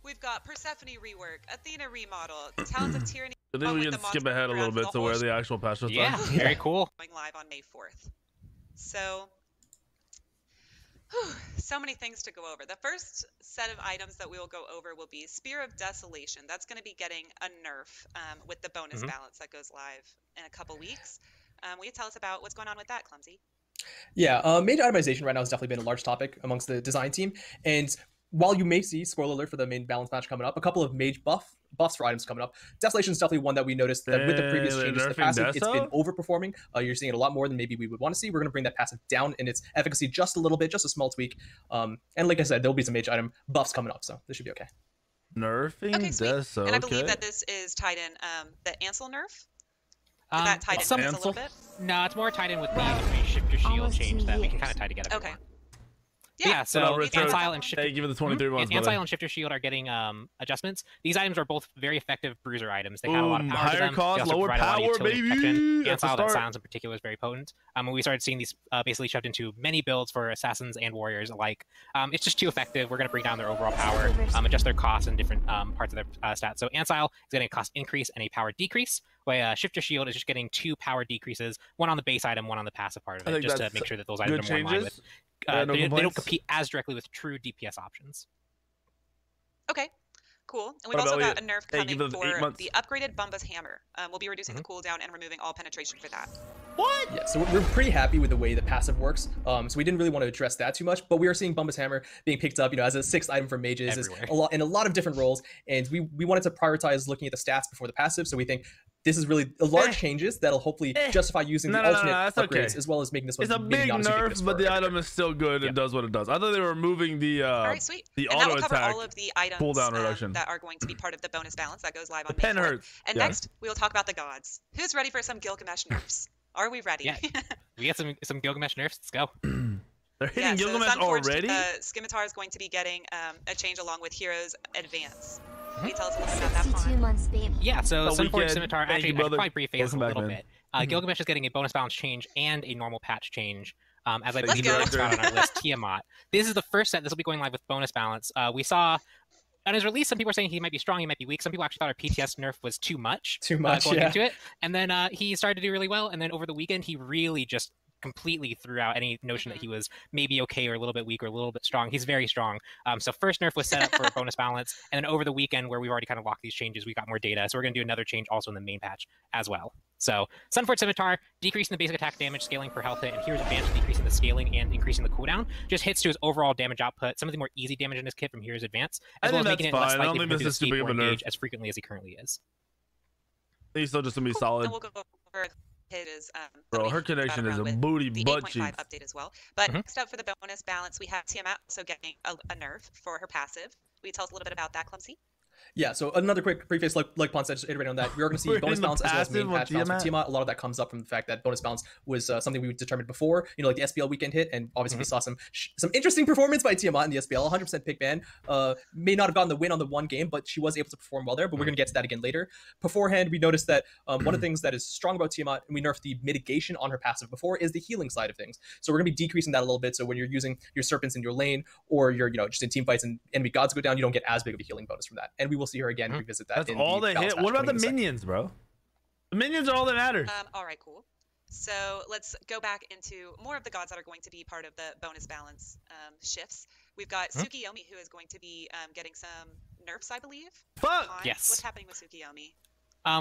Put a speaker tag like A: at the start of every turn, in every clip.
A: We've got Persephone Rework, Athena Remodel, Talons of Tyranny.
B: I think we can skip ahead a little bit to where the actual patch was.
C: Yeah, very cool.
A: Going live on May 4th. So, so many things to go over. The first set of items that we will go over will be Spear of Desolation. That's going to be getting a nerf with the bonus balance that goes live in a couple weeks. Will you tell us about what's going on with that, Clumsy?
D: Yeah, mage itemization right now has definitely been a large topic amongst the design team. And while you may see, spoiler alert for the main balance match coming up, a couple of mage buffs for items coming up, Desolation is definitely one that we noticed that with the previous changes to the passive, it's been overperforming. You're seeing it a lot more than maybe we would want to see. We're going to bring that passive down in its efficacy just a little bit, just a small tweak. And like I said, there'll be some mage item buffs coming up, so this should be okay.
B: Nerfing
A: Deso, and I believe that this is tied in the Ansel nerf. Is that tied in a little bit?
C: No, it's more tied in with the shift your shield change that we can kind of tie together.
A: Okay.
C: Yeah, so Ansile and Shift.
B: Hey, give it the 23 ones.
C: Ansile and Shift Your Shield are getting adjustments. These items are both very effective bruiser items. They have a lot of power to them.
B: Cost,
C: they also
B: lower
C: provide
B: power,
C: a lot of utility
B: baby.
C: Ansile, that silence in particular, is very potent. And we started seeing these basically shoved into many builds for assassins and warriors alike. It's just too effective. We're going to bring down their overall power, adjust their costs in different parts of their stats. So Ansile is getting a cost increase and a power decrease, while Shift Your Shield is just getting 2 power decreases, one on the base item, one on the passive part of it, just to make sure that those items are more in line with. They don't compete as directly with true DPS options.
A: Okay, cool. And we've also got a nerf coming for the upgraded Bumba's Hammer. We'll be reducing the cooldown and removing all penetration for that.
D: What? Yeah, so we're pretty happy with the way the passive works. So we didn't really want to address that too much, but we are seeing Bumba's Hammer being picked up, as a 6th item for mages, is in a lot of different roles, and we wanted to prioritize looking at the stats before the passive. So we think this is really a large changes that'll hopefully justify using the alternate upgrades as well as making this one.
B: It's a big nerf, but the item is still good and does what it does. I thought they were removing the the
A: auto
B: attack.
A: Cover all of the items
B: cooldown reduction
A: that are going to be part of the bonus balance that goes live on May 4th. And next, we will talk about the gods. Who's ready for some Gilgamesh nerfs? Are we ready?
C: Yeah, we get some Gilgamesh nerfs. Let's go.
B: They're hitting Gilgamesh already?
A: Scimitar is going to be getting a change along with HIREZ Advance. Can you tell us a little bit about that part?
C: Yeah, so Sunforged Scimitar, actually, I should probably brief a little bit. Gilgamesh is getting a bonus balance change and a normal patch change. As I believe on our list, Tiamat. This is the first set. This will be going live with bonus balance. We saw on his release, some people are saying he might be strong, he might be weak. Some people actually thought our PTS nerf was too much. Going into it. And then he started to do really well. And then over the weekend, he really just completely threw out any notion that he was maybe okay or a little bit weak or a little bit strong. He's very strong. So first nerf was set up for bonus balance. And then over the weekend, where we've already kind of locked these changes, we got more data. So we're going to do another change also in the main patch as well. So Sunforged Scimitar, decreasing the basic attack damage, scaling per health hit, and here's Advance, decreasing the scaling and increasing the cooldown. Just hits to his overall damage output. Some of the more easy damage in his kit from HIREZ Advance, as well as making it less likely for him to escape or engage as frequently as he currently is.
B: He's still just going to be solid.
A: And we'll go over his,
B: bro, her connection is a booty butt cheek.
A: The 8.5 update as well. But next up for the bonus balance, we have Tiamat also getting a nerf for her passive. Will you tell us a little bit about that, Clumsy?
D: Yeah, so another quick preface, like Pon said, just iterate on that. We are going to see bonus balance as well as main patch balance for Tiamat. A lot of that comes up from the fact that bonus balance was something we determined before, like the SPL weekend hit, and obviously we saw some interesting performance by Tiamat in the SPL. 100% pick ban. May not have gotten the win on the one game, but she was able to perform well there. But we're going to get to that again later. Beforehand, we noticed that one of the things that is strong about Tiamat, and we nerfed the mitigation on her passive before, is the healing side of things. So we're going to be decreasing that a little bit. So when you're using your serpents in your lane, or you're just in team fights and enemy gods go down, you don't get as big of a healing bonus from that. And we will see her again revisit that.
B: That's all they hit. What about the minions, bro? The minions are all that matter.
A: All right, cool. So let's go back into more of the gods that are going to be part of the bonus balance shifts. We've got Sukiyomi, who is going to be getting some nerfs, I believe.
C: Yes.
A: What's happening with Sukiyomi?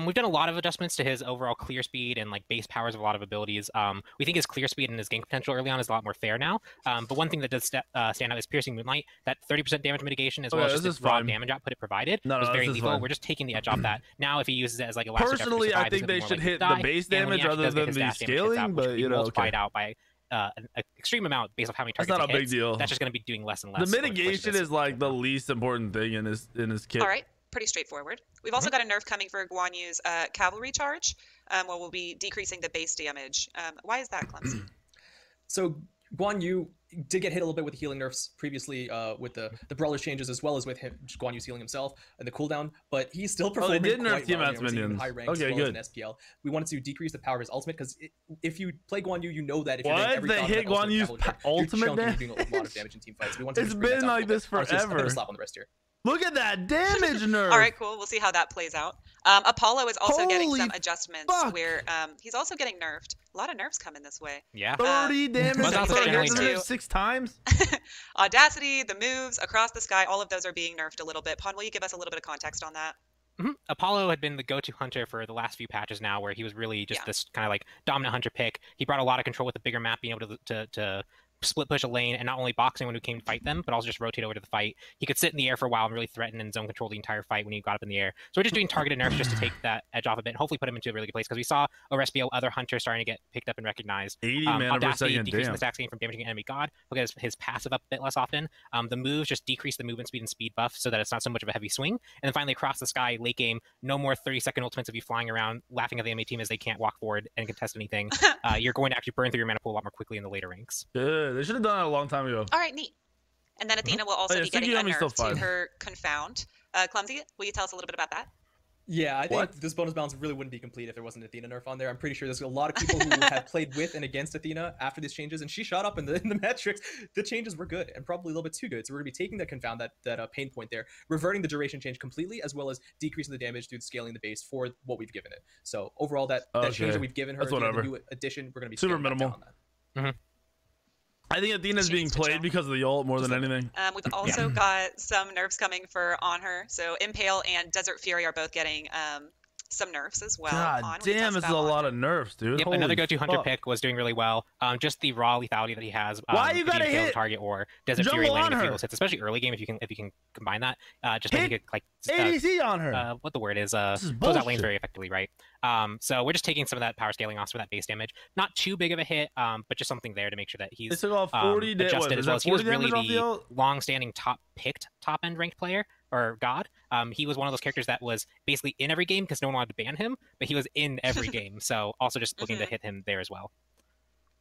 C: We've done a lot of adjustments to his overall clear speed and base powers of a lot of abilities. We think his clear speed and his gank potential early on is a lot more fair now. But one thing that does stand out is Piercing Moonlight. That 30% damage mitigation, as well as just the raw damage output it provided, was very lethal. We're just taking the edge off that. Now, if he uses it as like elastic,
B: personally, I think they should hit the base damage rather than the scaling, but
C: multiplied out by an extreme amount based off how many targets.
B: That's not a big deal.
C: That's just going to be doing less and less.
B: The mitigation is like the least important thing in his kit.
A: All right. Pretty straightforward. We've also got a nerf coming for Guan Yu's cavalry charge, where we'll be decreasing the base damage. Why is that, Clumsy?
D: So Guan Yu did get hit a little bit with the healing nerfs previously with the brawlers changes, as well as with him, Guan Yu's healing himself and the cooldown, but he's still performing
B: they did nerf
D: quite well,
B: minions.
D: High ranks, as well as an SPL. We wanted to decrease the power of his ultimate, because if you play Guan Yu, you know that if you're doing every
B: hit Guan Yu's ultimate
D: you're doing a lot of damage in team fights. We wanted to
B: been like this forever.
D: Slap on the wrist here.
B: Look at that damage nerf.
A: All right, cool. We'll see how that plays out. Apollo is also getting some adjustments where he's also getting nerfed. A lot of nerfs coming this way.
C: Yeah.
B: 30 damage.
A: So he's getting nerfed too.
B: 6 times.
A: Audacity, the moves, across the sky, all of those are being nerfed a little bit. Pawn, will you give us a little bit of context on that?
C: Apollo had been the go-to hunter for the last few patches now, where he was really just this kind of like dominant hunter pick. He brought a lot of control with the bigger map, being able to split push a lane and not only box anyone who came to fight them, but also just rotate over to the fight. He could sit in the air for a while and really threaten and zone control the entire fight when he got up in the air. So we're just doing targeted nerfs just to take that edge off a bit and hopefully put him into a really good place, because we saw Orespio, other hunters starting to get picked up and recognized.
B: 80 mana per
C: Audacity
B: second,
C: decreasing the stacks gain from damaging an enemy god. Look at his passive up a bit less often. The moves just decrease the movement speed and speed buff so that it's not so much of a heavy swing. And then finally across the sky, late game, no more 30-second ultimates of you flying around laughing at the enemy team as they can't walk forward and contest anything. You're going to actually burn through your mana pool a lot more quickly in the later ranks.
B: Good. They should have done that a long time ago.
A: All right, neat. And then Athena will also be getting a
B: Sukiyomi's
A: nerf to her Confound. Clumsy, will you tell us a little bit about that?
D: Yeah, I think this bonus balance really wouldn't be complete if there wasn't Athena nerf on there. I'm pretty sure there's a lot of people who have played with and against Athena after these changes, and she shot up in the metrics. The changes were good, and probably a little bit too good. So we're going to be taking that Confound, that pain point there, reverting the duration change completely, as well as decreasing the damage through scaling the base for what we've given it. So overall, that change that we've given her, the new addition, we're going to be
B: super minimal
D: on that.
B: I think Athena's being played because of the ult more than anything.
A: We've also got some nerfs coming for on her. So Impale and Desert Fury are both getting some nerfs as well.
B: God damn, this is a lot of nerfs, dude.
C: Yep, another go-to hunter pick was doing really well. Just the raw lethality that he has.
B: Why you gotta hit
C: target or Desert Fury landing a few hits, especially early game if you can combine that. Just make it like
B: ADC on her.
C: What the word is? Close out lanes very effectively, right? So we're just taking some of that power scaling off some of that base damage. Not too big of a hit, but just something there to make sure that he's
B: adjusted as well.
C: He was really the long-standing top-picked top-end ranked player or god. He was one of those characters that was basically in every game because no one wanted to ban him, but he was in every game. So also just looking to hit him there as well.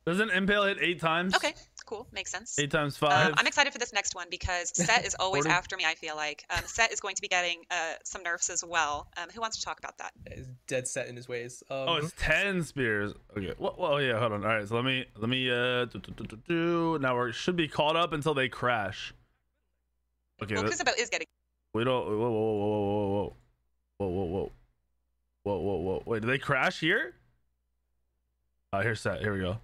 B: Doesn't Impale hit 8 times?
A: Okay, cool. Makes sense.
B: 8 times 5.
A: I'm excited for this next one because Set is always after me, I feel like. Set is going to be getting some nerfs as well. Who wants to talk about that?
D: He's dead set in his ways.
B: It's 10 spears. Okay. Well, yeah, hold on. All right, so let me now we should be caught up until they crash. Okay.
A: Well, Kusabout is getting.
B: We don't. Whoa. Wait, did they crash here? Here's Set. Here we go.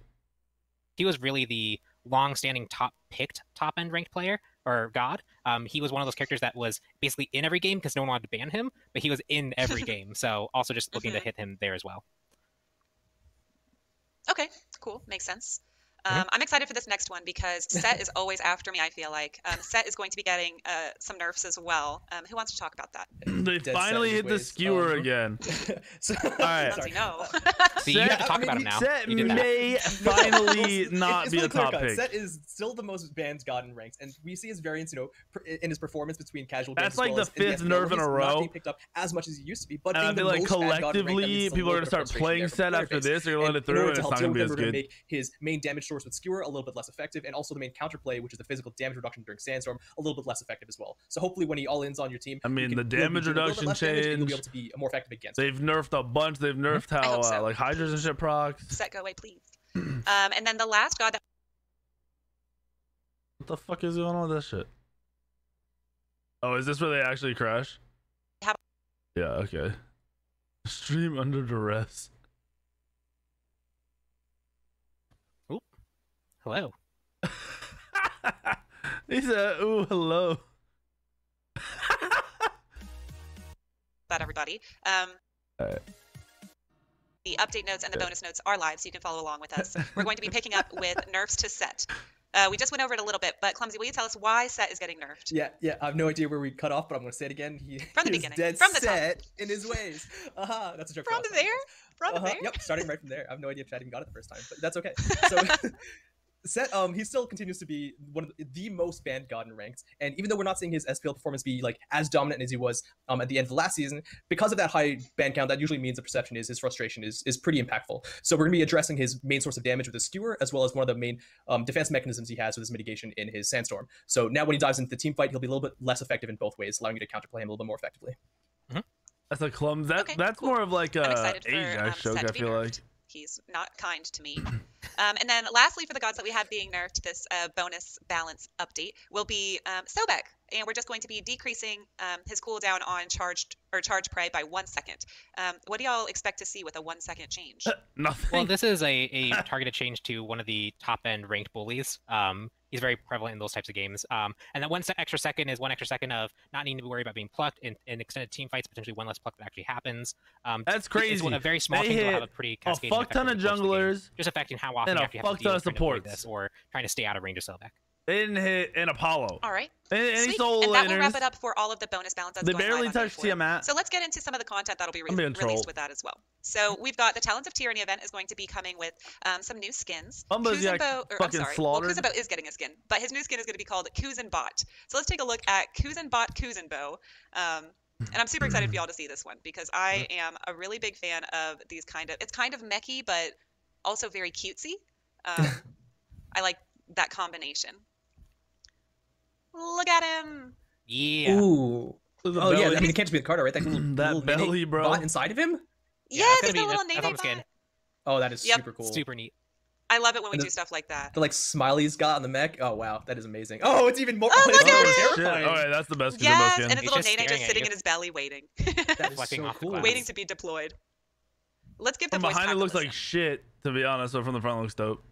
C: He was really the long-standing top-picked top-end ranked player or god. He was one of those characters that was basically in every game because no one wanted to ban him, but he was in every game. So also just looking to hit him there as well.
A: Okay, cool. Makes sense. I'm excited for this next one because Set is always after me, I feel like. Set is going to be getting some nerfs as well. Who wants to talk about that?
B: They finally hit the skewer again. All right.
A: No.
C: See, you have to talk about him now.
B: Set may finally not be a top pick.
D: Set is still the most banned god in ranks, and we see his variance, in his performance between casual
B: That's
D: games.
B: like the 5th nerf in a row.
D: Not being picked up as much as he used to be, but
B: I feel like collectively, people are going to start playing Set after this. They're going to let it through, and it's not going to be as good.
D: Make his main damage source with skewer a little bit less effective, and also the main counterplay, which is the physical damage reduction during Sandstorm, a little bit less effective as well. So hopefully when he all-ins on your team,
B: I mean, the damage reduction change,
D: you'll be able to be more effective against
B: they've nerfed a bunch. They've nerfed how like HIREZ and shit procs.
A: Set, go away, please. And then the last god that...
B: What the fuck is going on with this shit? Oh, is this where they actually crash? Yeah, okay. Stream under duress.
C: Hello.
B: He said, ooh, hello.
A: That everybody.
B: Right.
A: The update notes and the bonus notes are live, so you can follow along with us. We're going to be picking up with nerfs to Set. We just went over it a little bit, but Clumsy, will you tell us why Set is getting nerfed?
D: Yeah, I have no idea where we cut off, but I'm going to say it again.
A: From the beginning.
D: Dead
A: from the
D: set
A: top.
D: in his ways. That's a joke.
A: From there? From there?
D: Yep, starting right from there. I have no idea if Chad even got it the first time, but that's okay. So Set, he still continues to be one of the most banned god in ranks, and even though we're not seeing his SPL performance be like as dominant as he was at the end of the last season, because of that high ban count, that usually means the perception is his frustration is pretty impactful. So we're going to be addressing his main source of damage with his skewer, as well as one of the main defense mechanisms he has with his mitigation in his Sandstorm. So now when he dives into the team fight, he'll be a little bit less effective in both ways, allowing you to counterplay him a little bit more effectively.
B: That's a That's cool. More of like a age joke, I feel like.
A: He's not kind to me. And then lastly, for the gods that we have being nerfed, this bonus balance update will be Sobek. And we're just going to be decreasing his cooldown on charged prey by 1 second. What do y'all expect to see with a 1 second change?
B: Nothing.
C: Well, this is a targeted change to one of the top-end ranked bullies. He's very prevalent in those types of games. And that extra second is 1 extra second of not needing to worry about being plucked in extended team fights, potentially one less pluck that actually happens.
B: That's crazy.
C: It's a very small change will have a pretty cascading
B: fuck ton of junglers,
C: just affecting how often you actually have to deal with support this or trying to stay out of range of Sobek.
B: They didn't hit an Apollo.
A: All right.
B: Any soul
A: and that will
B: laners.
A: wrap it up for all of the bonus balance that's
B: They
A: going
B: barely
A: live
B: touched Tiamat.
A: So let's get into some of the content that'll be released with that as well. So we've got the Talons of Tyranny event is going to be coming with some new skins.
B: Kuzenbo, fucking slaughtered.
A: Kuzenbo is getting a skin, but his new skin is going to be called Kuzenbot. So let's take a look at Kuzenbot Kuzenbo. And I'm super excited for y'all to see this one because I am a really big fan of these it's kind of mechy, but also very cutesy. I like that combination. Look at him.
C: Yeah.
D: Ooh. Oh yeah. I mean, it can't just be the card, right? That little
B: belly, bro.
D: bot inside of him.
A: Yes, he's got a little name
C: skin.
D: Oh, that is super cool.
C: Super neat.
A: I love it when we do stuff like that.
D: The like smileys got on the mech. Oh wow, that is amazing. Oh, it's even more.
A: Oh, look at
B: it! All right, that's the best.
A: Yes, and his little Nene just sitting in his belly waiting.
D: That is so cool.
A: Waiting to be deployed. Let's give the
B: voice behind it looks like shit, to be honest, but from the front looks dope.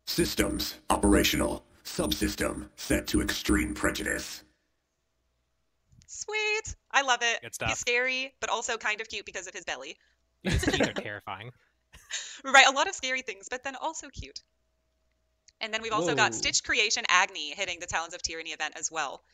E: Systems operational. Subsystem set to extreme prejudice.
A: Sweet. I love it.
C: Good stuff.
A: He's scary, but also kind of cute because of his belly.
C: His teeth are terrifying.
A: Right, a lot of scary things, but then also cute. And then we've also got Stitch Creation Agni hitting the Talons of Tyranny event as well.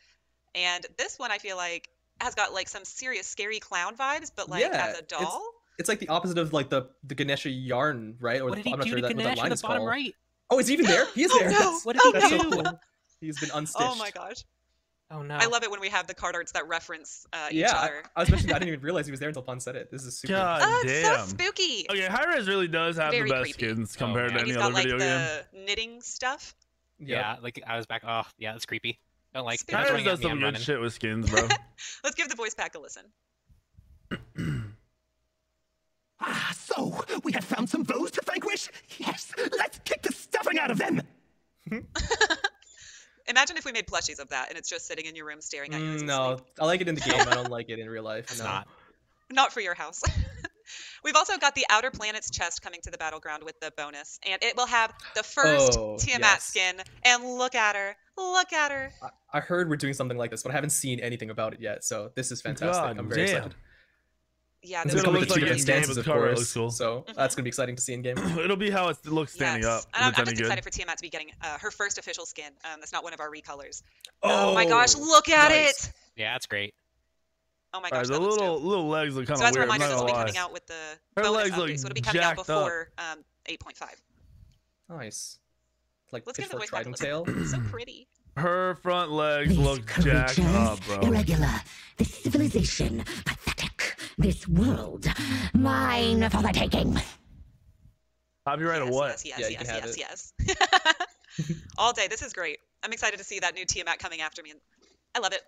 A: And this one I feel like has got like some serious scary clown vibes, but like as a doll.
D: It's like the opposite of like the Ganesha yarn, right? Or
C: what did he
D: I'm not
C: do
D: sure
C: to
D: what that line
C: in
D: is
C: the bottom
D: called.
C: right?
D: Oh, is he even there? He is there.
A: No.
C: What did he do?
D: So cool. He's been unstitched.
A: Oh my gosh.
C: Oh no.
A: I love it when we have the card arts that reference each
D: yeah,
A: other.
D: I was mentioning I didn't even realize he was there until Pun said it. This is super.
B: God
A: it's
B: damn.
A: so spooky.
B: Okay, HIREZ really does have
A: Very
B: the best
A: creepy.
B: skins compared to
A: And
B: any
A: he's
B: other
A: got
B: video
A: like
B: game.
A: the knitting stuff.
C: Yeah, like I was back. Oh, yeah, that's creepy. Don't like.
B: HIREZ does some good shit with skins, bro.
A: Let's give the voice pack a listen.
E: So we have found some foes to vanquish? Yes, let's kick the stuffing out of them!
A: Imagine if we made plushies of that and it's just sitting in your room staring at you as you
D: No,
A: sleep.
D: I like it in the game. I don't like it in real life.
C: It's
D: no.
A: Not for your house. We've also got the Outer Planets chest coming to the battleground with the bonus, and it will have the first Tiamat skin. And look at her. Look at her.
D: I heard we're doing something like this, but I haven't seen anything about it yet. So this is fantastic. I'm very excited.
A: Yeah,
D: it's
A: going
D: gonna
A: to
D: look like in stances, of course.
B: Cool.
D: So that's gonna be exciting to see in game.
B: It'll be how it looks standing up.
A: And I'm just excited for Tiamat to be getting her first official skin. That's not one of our recolors. Oh my gosh, look at it!
C: Yeah, that's great.
A: Oh my gosh,
B: the little legs look kind of weird.
A: So as a reminder, this will be coming out with the bonus update. So it'll be coming out before 8.5.
D: Nice. Like
A: let's give the voice
D: Trident Tail.
A: So pretty.
B: Her front legs look jacked up, bro.
F: Irregular. This civilization, pathetic. This world, mine for the taking.
B: Copyright or what?
A: Yes. All day. This is great. I'm excited to see that new Tiamat coming after me. I love it.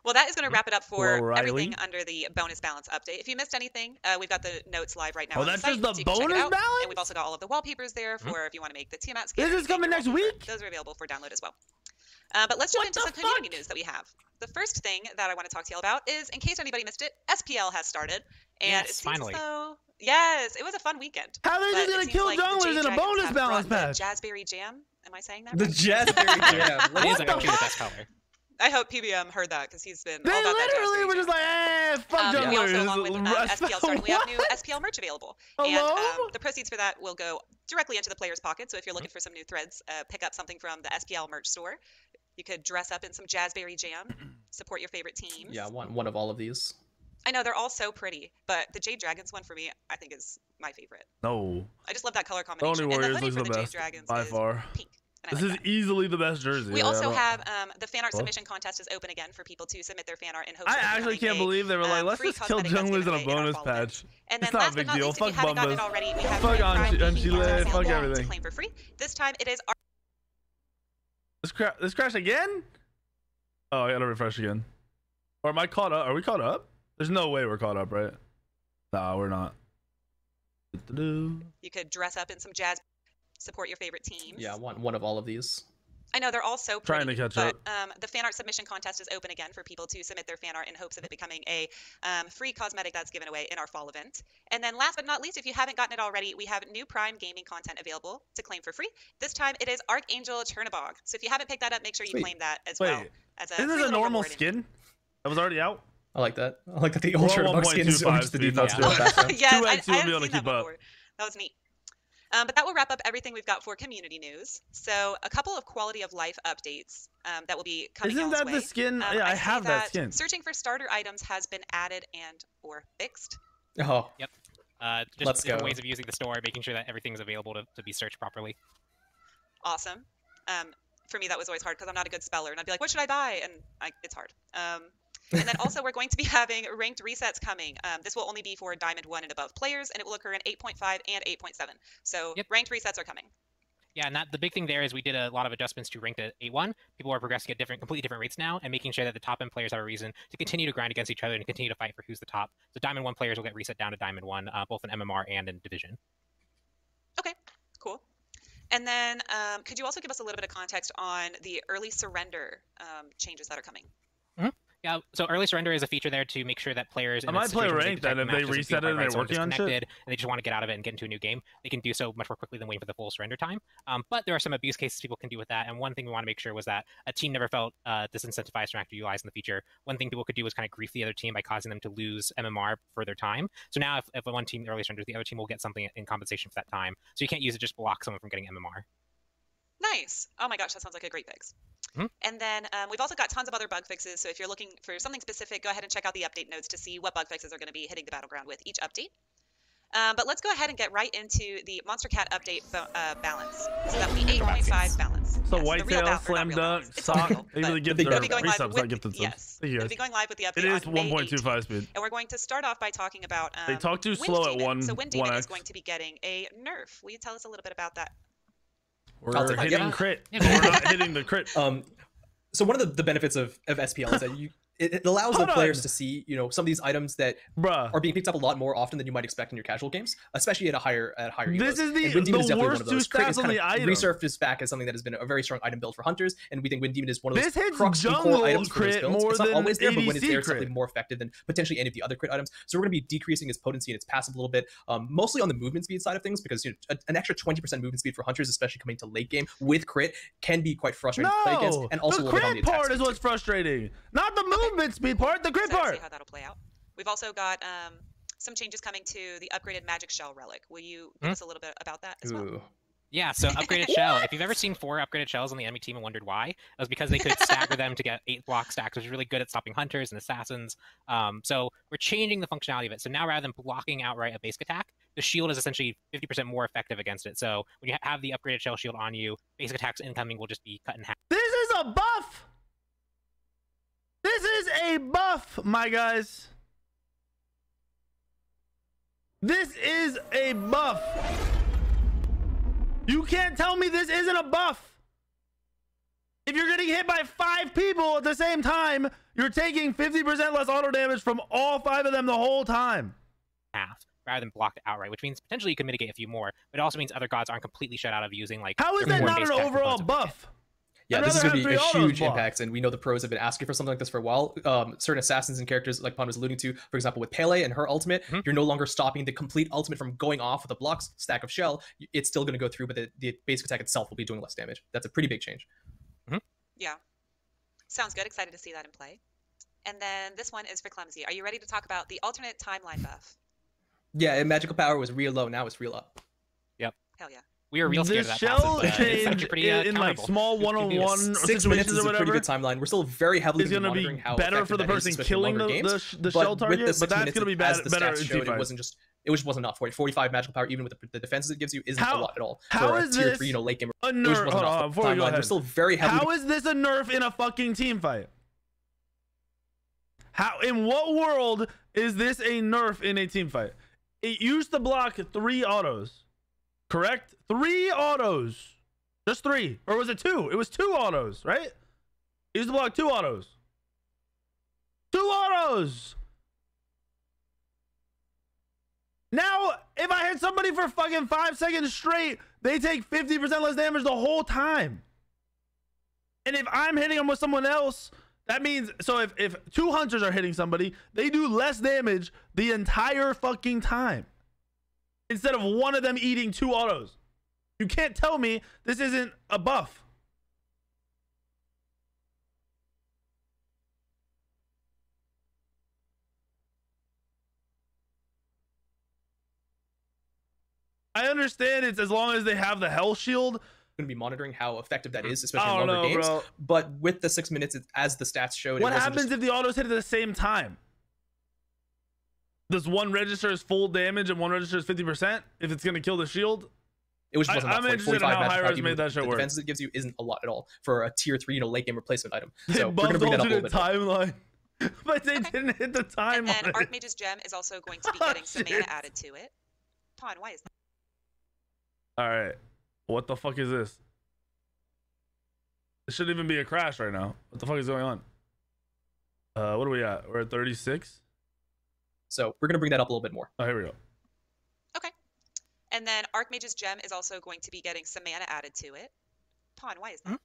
A: Well, that is going to wrap it up for everything under the bonus balance update. If you missed anything, we've got the notes live right now.
B: Oh, that's just the bonus balance?
A: And we've also got all of the wallpapers there for if you want to make the Tiamat skin.
B: This is coming next week?
A: Those are available for download as well. But let's jump into some community news that we have. The first thing that I want to talk to y'all about is, in case anybody missed it, SPL has started. And it seems
C: finally.
A: Yes, it was a fun weekend.
B: How are they just going to kill junglers in a bonus balance patch?
A: Jazzberry Jam? Am I saying that
D: The
A: right?
D: Jazzberry Jam.
C: It is actually the best color.
A: I hope PBM heard that because he's been
B: they
A: all about that. They
B: literally were just like, fuck junglers.
A: We also, along with SPL starting, we have new SPL merch available.
B: Hello?
A: And the proceeds for that will go directly into the player's pocket. So if you're looking for some new threads, pick up something from the SPL merch store. You could dress up in some Jazzberry Jam, support your favorite teams.
D: Yeah, one of all of these.
A: I know, they're all so pretty, but the Jade Dragons one for me, I think is my favorite.
B: No.
A: I just love that color combination.
B: Only Warriors
A: and the
B: looks
A: hoodie
B: the
A: for the
B: best,
A: Jade Dragons
B: by
A: is
B: far.
A: pink.
B: This is easily the best jersey.
A: We also have the fan art submission contest is open again for people to submit their fan art in hopes
B: I actually can't believe they were like, let's just kill junglers in a bonus patch.
A: And then
B: it's not a big deal. Fuck Bumbas. Fuck Unchile. Fuck everything.
A: Claim for free. This time it is
B: This crash again? Oh, I gotta refresh again. Or am I caught up? Are we caught up? There's no way we're caught up, right? Nah, we're not.
A: You could dress up in some jazz, support your favorite teams.
D: Yeah, one of all of these.
A: I know they're all so pretty,
B: Trying to catch
A: but
B: up.
A: the fan art submission contest is open again for people to submit their fan art in hopes of it becoming a free cosmetic that's given away in our fall event. And then last but not least, if you haven't gotten it already, we have new Prime gaming content available to claim for free. This time it is Archangel Chernobog. So if you haven't picked that up, make sure you claim that as well. As a
B: isn't this a normal skin that was already out?
D: I like that. I like that the old Chernobog skin is just the default to it.
A: Yeah, I
B: haven't seen that before.
A: That was neat. But that will wrap up everything we've got for community news. So a couple of quality of life updates that will be coming
B: Isn't that
A: way.
B: the skin? Yeah, I have that skin.
A: Searching for starter items has been added and or fixed.
D: Oh.
C: Yep. Just different ways of using the store, making sure that everything's available to be searched properly.
A: Awesome. For me, that was always hard because I'm not a good speller. And I'd be like, what should I buy? And it's hard. And then also we're going to be having ranked resets coming. This will only be for Diamond 1 and above players, and it will occur in 8.5 and 8.7. So ranked resets are coming.
C: Yeah, and the big thing there is we did a lot of adjustments to ranked at 8.1. People are progressing at completely different rates now, and making sure that the top end players have a reason to continue to grind against each other and continue to fight for who's the top. So Diamond 1 players will get reset down to Diamond 1, both in MMR and in Division.
A: Okay, cool. And then could you also give us a little bit of context on the early surrender changes that are coming?
C: Yeah, so early surrender is a feature there to make sure that players.
B: I might play ranked that if they reset it and they're working on shit,
C: and they just want to get out of it and get into a new game, they can do so much more quickly than waiting for the full surrender time. But there are some abuse cases people can do with that, and one thing we want to make sure was that a team never felt disincentivized from actually utilizing the feature. One thing people could do was kind of grief the other team by causing them to lose MMR for their time. So now if one team early surrenders, the other team will get something in compensation for that time. So you can't use it just block someone from getting MMR.
A: Nice. Oh my gosh, that sounds like a great fix. And then we've also got tons of other bug fixes. So if you're looking for something specific, go ahead and check out the update notes to see what bug fixes are going to be hitting the battleground with each update. But let's go ahead and get right into the Monster Cat update balance. So that will be 8.5 balance.
B: So whitetail, slam dunk, sock. It'll be going live with
A: yes. It'll be going live with the update.
B: It is 1.25 speed.
A: And we're going to start off by talking about
B: they talk too slow at 1.
A: So Wind Demon is going to be getting a nerf. Will you tell us a little bit about that?
B: We're hitting crit. We're not hitting the crit.
D: So one of the benefits of SPL is that it allows the players to see, some of these items that are being picked up a lot more often than you might expect in your casual games, especially at higher
B: This
D: elo.
B: is the worst 2 stats on the item.
D: Resurfaced back as something that has been a very strong item build for hunters, and we think Wind Demon is one of those
B: hits
D: crux core items for those builds. It's not always there, but when it's there, it's definitely more effective than potentially any of the other crit items. So we're going to be decreasing its potency and its passive a little bit, mostly on the movement speed side of things, because an extra 20% movement speed for hunters, especially coming to late game with crit, can be quite frustrating to play against. And also
B: the crit part is what's frustrating, not the movement speed part. The crit part.
A: See how that'll play out. We've also got some changes coming to the upgraded Magic Shell relic. Will you give us a little bit about that as well?
C: Yeah, so upgraded shell. If you've ever seen 4 upgraded shells on the enemy team and wondered why, it was because they could stagger them to get 8 block stacks, which is really good at stopping hunters and assassins. So we're changing the functionality of it. So now rather than blocking outright a basic attack, the shield is essentially 50% more effective against it. So when you have the upgraded shell shield on you, basic attacks incoming will just be cut in half.
B: This is a buff! This is a buff, my guys. This is a buff. You can't tell me this isn't a buff. If you're getting hit by 5 people at the same time, you're taking 50% less auto damage from all 5 of them the whole time.
C: Half, rather than blocked outright, which means potentially you can mitigate a few more, but it also means other gods aren't completely shut out of using like.
B: How is that not an overall buff?
D: Yeah, this is going to be a huge impact, and we know the pros have been asking for something like this for a while. Certain assassins and characters, like Pon was alluding to, for example, with Pele and her ultimate, you're no longer stopping the complete ultimate from going off with a block stack of shell. It's still going to go through, but the basic attack itself will be doing less damage. That's a pretty big change.
A: Yeah. Sounds good. Excited to see that in play. And then this one is for Clumsy. Are you ready to talk about the alternate timeline buff?
D: Yeah, and magical power was real low, now it's real up.
C: Yep.
A: Hell yeah.
C: We were real scared of that
B: shell
C: passive,
B: change
C: pretty,
B: in like small one-on-one
D: 6 minutes is a pretty good timeline. We're still very heavily monitoring how
B: better for the person killing the shell target, but that's going to be better in
D: T5. It just wasn't enough for it. 45 magical power, even with the defenses it gives you, isn't a lot at all.
B: How is this
D: tier 3, late game?
B: A nerf? Hold on, before we go ahead.
D: We're still very heavily.
B: How is this a nerf in a fucking team fight? How? In what world is this a nerf in a team fight? It used to block 3 autos, correct? 3 autos, just 3, or was it 2? It was 2 autos, right? It used to block 2 autos. 2 autos. Now If I hit somebody for fucking 5 seconds straight, they take 50% less damage the whole time. And if I'm hitting them with someone else, that means, so if 2 hunters are hitting somebody, they do less damage the entire fucking time. Instead of one of them eating 2 autos. You can't tell me this isn't a buff. I understand it's as long as they have the hell shield.
D: Going to be monitoring how effective that is, especially in longer games. Bro. But with the 6 minutes, as the stats showed,
B: what happens if the autos hit at the same time? Does one register as full damage and one register as 50% if it's going to kill the shield?
D: It was just
B: I'm interested in how HIREZ made that shit work.
D: The defense it gives you isn't a lot at all for a tier 3, late game replacement item.
B: So we're going to bring that up a little bit. Timeline. But they didn't hit the timeline.
A: And then Archmage's Gem is also going to be getting some mana added to it. Pawn, why is that?
B: All right, what the fuck is this? It shouldn't even be a crash right now. What the fuck is going on? What are we at? We're at 36.
D: So we're gonna bring that up a little bit more.
B: Oh, here we go.
A: Okay, and then Archmage's Gem is also going to be getting some mana added to it. Pawn, why is that?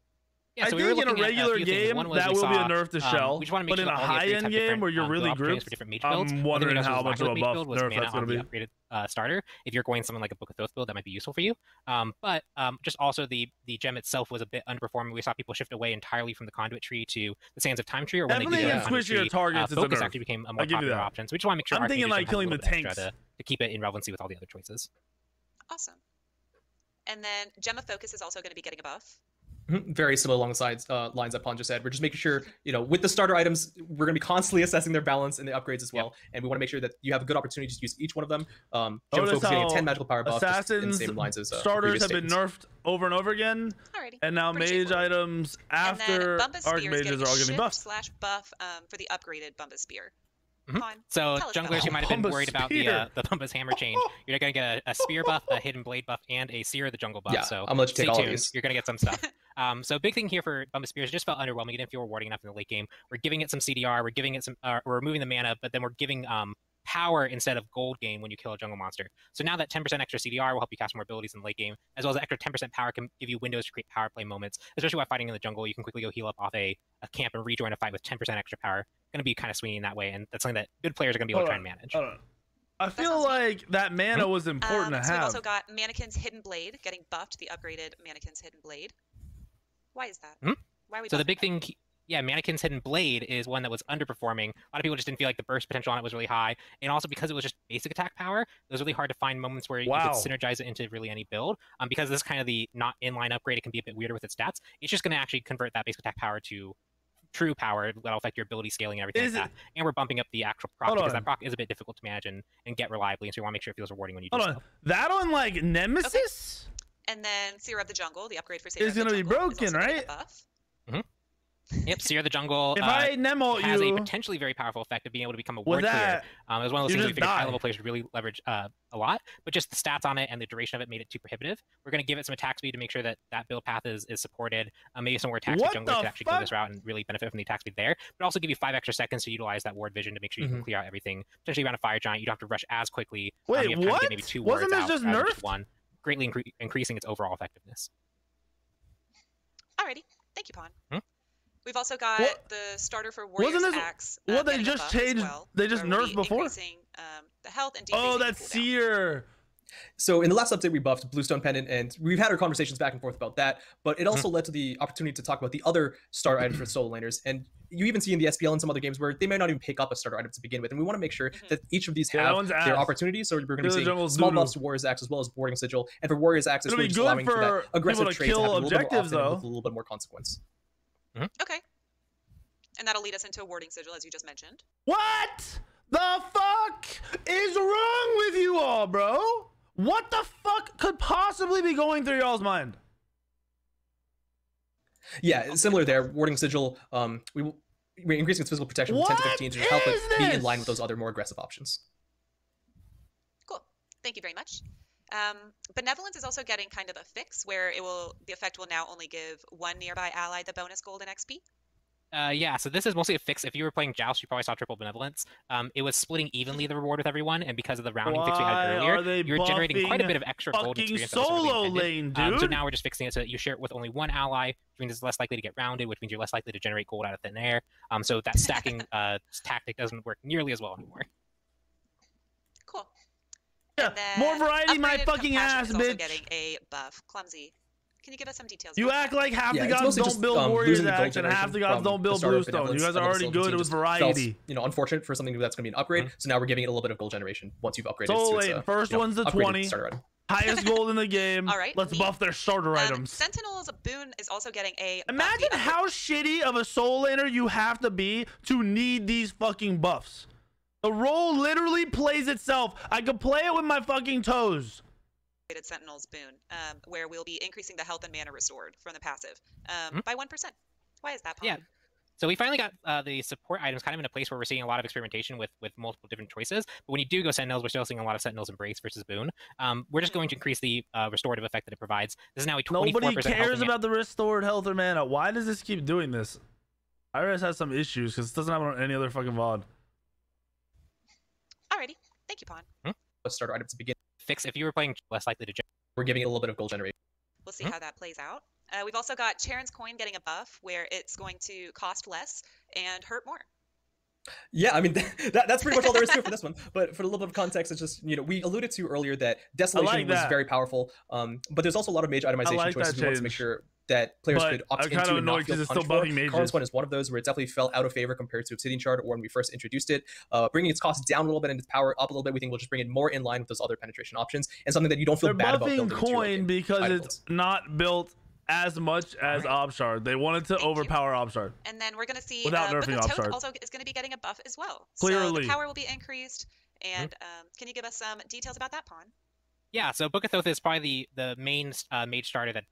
C: Yeah, so
B: I think in a regular game that will be a nerf to shell, but in a high-end game where you're really grouped, I'm wondering how much of a buff nerf that's going to be.
C: Upgraded starter. If you're going something like a Book of Thoth build, that might be useful for you. But just also the gem itself was a bit underperforming. We saw people shift away entirely from the Conduit tree to the Sands of Time tree, or when
B: definitely
C: they did the Conduit tree,
B: targets
C: Focus actually became a more popular option. So we just want to make sure
B: I'm thinking like killing the tanks
C: to keep it in relevancy with all the other choices.
A: Awesome. And then Gem of Focus is also going to be getting a buff.
D: Very similar along the lines that Pon just said. We're just making sure, with the starter items, we're going to be constantly assessing their balance and the upgrades as well. And we want to make sure that you have a good opportunity to use each one of them. Gem Focus getting a 10 magical power buff.
B: Assassins
D: in the same lines as,
B: starters have been nerfed over and over again.
A: Alrighty.
B: And now mage items after Archmages are all getting buffed.
A: /buff for the upgraded Bumba Spear.
C: So junglers who might have been worried about the Bumba's Hammer change, you're going to get a Spear buff, a Hidden Blade buff, and a Seer of the Jungle buff.
D: Yeah,
C: so
D: I'm going to take all of these.
C: You're going to get some stuff. So big thing here for Bumba Spears, it just felt underwhelming. It didn't feel rewarding enough in the late game. We're giving it some CDR, we're giving it some, we're removing the mana, but then we're giving power instead of gold gain when you kill a jungle monster. So now that 10% extra CDR will help you cast more abilities in the late game, as well as extra 10% power can give you windows to create power play moments, especially while fighting in the jungle. You can quickly go heal up off a camp and rejoin a fight with 10% extra power. Going to be kind of swinging that way, and that's something that good players are going to be able to try and manage.
B: I feel like that mana was important to have.
A: So we've also got Mannequin's Hidden Blade getting buffed, the upgraded Mannequin's Hidden Blade. Why is that? Why are we
C: so the big thing, yeah, Mannequin's Hidden Blade is one that was underperforming. A lot of people just didn't feel like the burst potential on it was really high, and also because it was just basic attack power, it was really hard to find moments where you could synergize it into really any build. Because this is kind of the not inline upgrade, it can be a bit weirder with its stats. It's just going to actually convert that basic attack power to true power that'll affect your ability scaling and everything like that. And we're bumping up the actual proc because that proc is a bit difficult to manage and get reliably, and so you want to make sure it feels rewarding when you do so.
B: That on like Nemesis?
A: Okay. And then Seer of the Jungle, the upgrade for Seer
B: of the Jungle is going to be broken, right?
C: Yep, Seer of the Jungle
B: if I Nemo
C: has a potentially very powerful effect of being able to become a ward clear. It was one of those things we figured high-level players would really leverage a lot, but just the stats on it and the duration of it made it too prohibitive. We're going to give it some attack speed to make sure that that build path is supported. Maybe some more attack speed junglers could actually go this route and really benefit from the attack speed there, but also give you 5 extra seconds to utilize that ward vision to make sure you can clear out everything. Potentially around a Fire Giant, you don't have to rush as quickly.
B: Wait,
C: you have time
B: what?
C: To get maybe 2 wards
B: Wasn't this just nerfed?
C: One, greatly increasing its overall effectiveness.
A: Alrighty, thank you, Pawn. We've also got the starter for Warrior's Axe.
B: What they just changed? They just nerfed before.
A: Increasing the health and
B: that's Seer.
D: So in the last update, we buffed Bluestone Pendant, and we've had our conversations back and forth about that. But it also led to the opportunity to talk about the other starter items for solo laners. And you even see in the SPL and some other games where they may not even pick up a starter item to begin with. And we want to make sure that each of these have their opportunities. So we're going to be seeing small buffs to Warrior's Axe as well as Boarding Sigil. And for Warrior's Axe, we're just allowing for that aggressive trait to have a little bit more often with a little bit more consequence.
A: Okay. And that'll lead us into a Warding Sigil, as you just mentioned.
B: What the fuck is wrong with you all, bro? What the fuck could possibly be going through y'all's mind?
D: Yeah, similar there. Warding Sigil, we're increasing its physical protection from 10 to 15 to help it be in line with those other more aggressive options.
A: Cool. Thank you very much. Benevolence is also getting kind of a fix where the effect will now only give one nearby ally the bonus gold and XP.
C: Yeah, so this is mostly a fix. If you were playing Joust, you probably saw Triple Benevolence. It was splitting evenly the reward with everyone, and because of the rounding fix we had earlier, you were generating quite a bit of extra gold experience.
B: Solo lane, dude.
C: So now we're just fixing it so that you share it with only one ally, which means it's less likely to get rounded, which means you're less likely to generate gold out of thin air. So that stacking tactic doesn't work nearly as well anymore.
A: Cool.
B: Yeah, more variety, my fucking ass, bitch.
A: Also getting a buff. Clumsy. Can you give us some details?
B: You act like half the gods don't build Warriors Act and half the gods don't build Bluestone. You guys are already good with variety.
D: Felt, unfortunate for something that's going to be an upgrade. So now we're giving it a little bit of gold generation once you've upgraded.
B: So wait, first one's the 20. Highest gold in the game.
A: All right.
B: Let's buff their starter items.
A: Sentinel's boon is also getting a
B: Imagine how shitty of a soul laner you have to be to need these fucking buffs. The role literally plays itself. I could play it with my fucking toes.
A: Sentinel's boon, where we'll be increasing the health and mana restored from the passive by 1%. Why is that, Paul?
C: Yeah. So we finally got the support items kind of in a place where we're seeing a lot of experimentation with multiple different choices. But when you do go Sentinels, we're still seeing a lot of Sentinels Embrace versus Boon. We're just going to increase the restorative effect that it provides. This is now a 24%
B: Nobody cares about the restored health or mana. Why does this keep doing this? HIREZ has some issues because it doesn't have it on any other fucking VOD.
A: Alrighty. Thank you, Pawn.
D: Let's start items to begin.
C: Fix if you were playing less likely to generate.
D: We're giving it a little bit of gold generation.
A: We'll see how that plays out. We've also got Chiron's coin getting a buff where it's going to cost less and hurt more.
D: Yeah, I mean, that's pretty much all there is to it for this one. But for a little bit of context, it's just, we alluded to earlier that Desolation was very powerful. But there's also a lot of mage itemization choices we want to make sure that players could opt into and not feel punished for. Chiron's one is one of those where it definitely fell out of favor compared to Obsidian Shard or when we first introduced it. Bringing its cost down a little bit and its power up a little bit, we think we'll just bring it more in line with those other penetration options and something that you don't feel bad about building.
B: They're buffing coin because it's not built as much as Obshard. They wanted to overpower Obshard.
A: And then we're going to see
B: without nerfing Obshard.
A: Also is going to be getting a buff as well.
B: Clearly.
A: So the power will be increased. And can you give us some details about that, Pawn?
C: Yeah, so Book of Thoth is probably the main mage starter that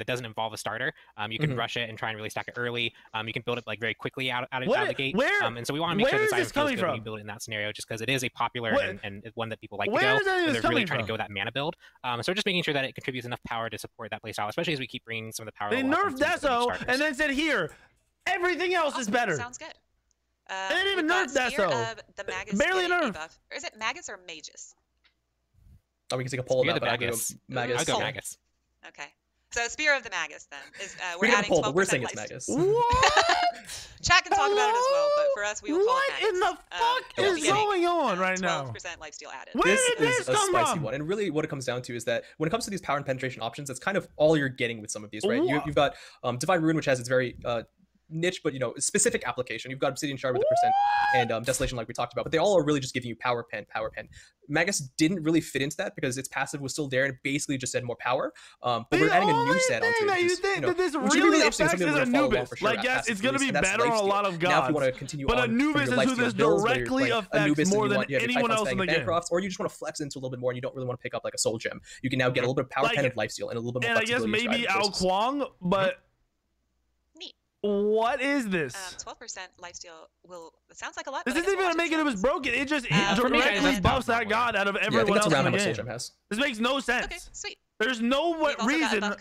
C: doesn't involve a starter. You can rush it and try and really stack it early. You can build it like very quickly out of the gate. And so we want to make sure this item feels good when you build it in that scenario, just because it is a popular and one that people like to go. They're really trying to go that mana build. So we're just making sure that it contributes enough power to support that playstyle, especially as we keep bringing some of the power.
B: They nerfed Deso and then said, here, everything else is better.
A: Sounds good.
B: They didn't even nerf Deso. Barely nerfed.
A: Or is it Magus or Mages?
D: Oh, we can take a poll of that, but
C: Magus.
D: Magus.
C: I'll go Magus.
A: Okay. So Spear of the Magus then is
D: we're adding 12%
A: we're
D: saying it's Magus.
A: What? Chat can talk about it as well, but for us we will call it Magus.
B: What in the fuck is going on right now?
A: 12% lifesteal added.
B: Where did this come
D: from? Spicy
B: from?
D: one. And really what it comes down to is that when it comes to these power and penetration options, that's kind of all you're getting with some of these, right? You've got Divine Ruin, which has its very niche but specific application. You've got Obsidian Shard with the percent and Desolation like we talked about, but they all are really just giving you power pen. Magus didn't really fit into that because its passive was still there and basically just had more power, but we're adding a new set onto it.
B: You think that this really affects is Anubis. Like, yes, it's going to be better on a lot of gods,
D: now if you want to continue
B: but Anubis is who this directly affects more than anyone else in the game.
D: Or you just want to flex into a little bit more and you don't really want to pick up like a soul gem. You can now get a little bit of power pen and lifesteal and a little bit more flexibility.
B: And I guess maybe Ao Kwang, but what is this?
A: 12% lifesteal will. It sounds like a lot.
B: This isn't even making it was broken. It just directly buffs that god out of everyone else in the game. This makes no sense.
A: Okay, sweet.
B: There's no reason.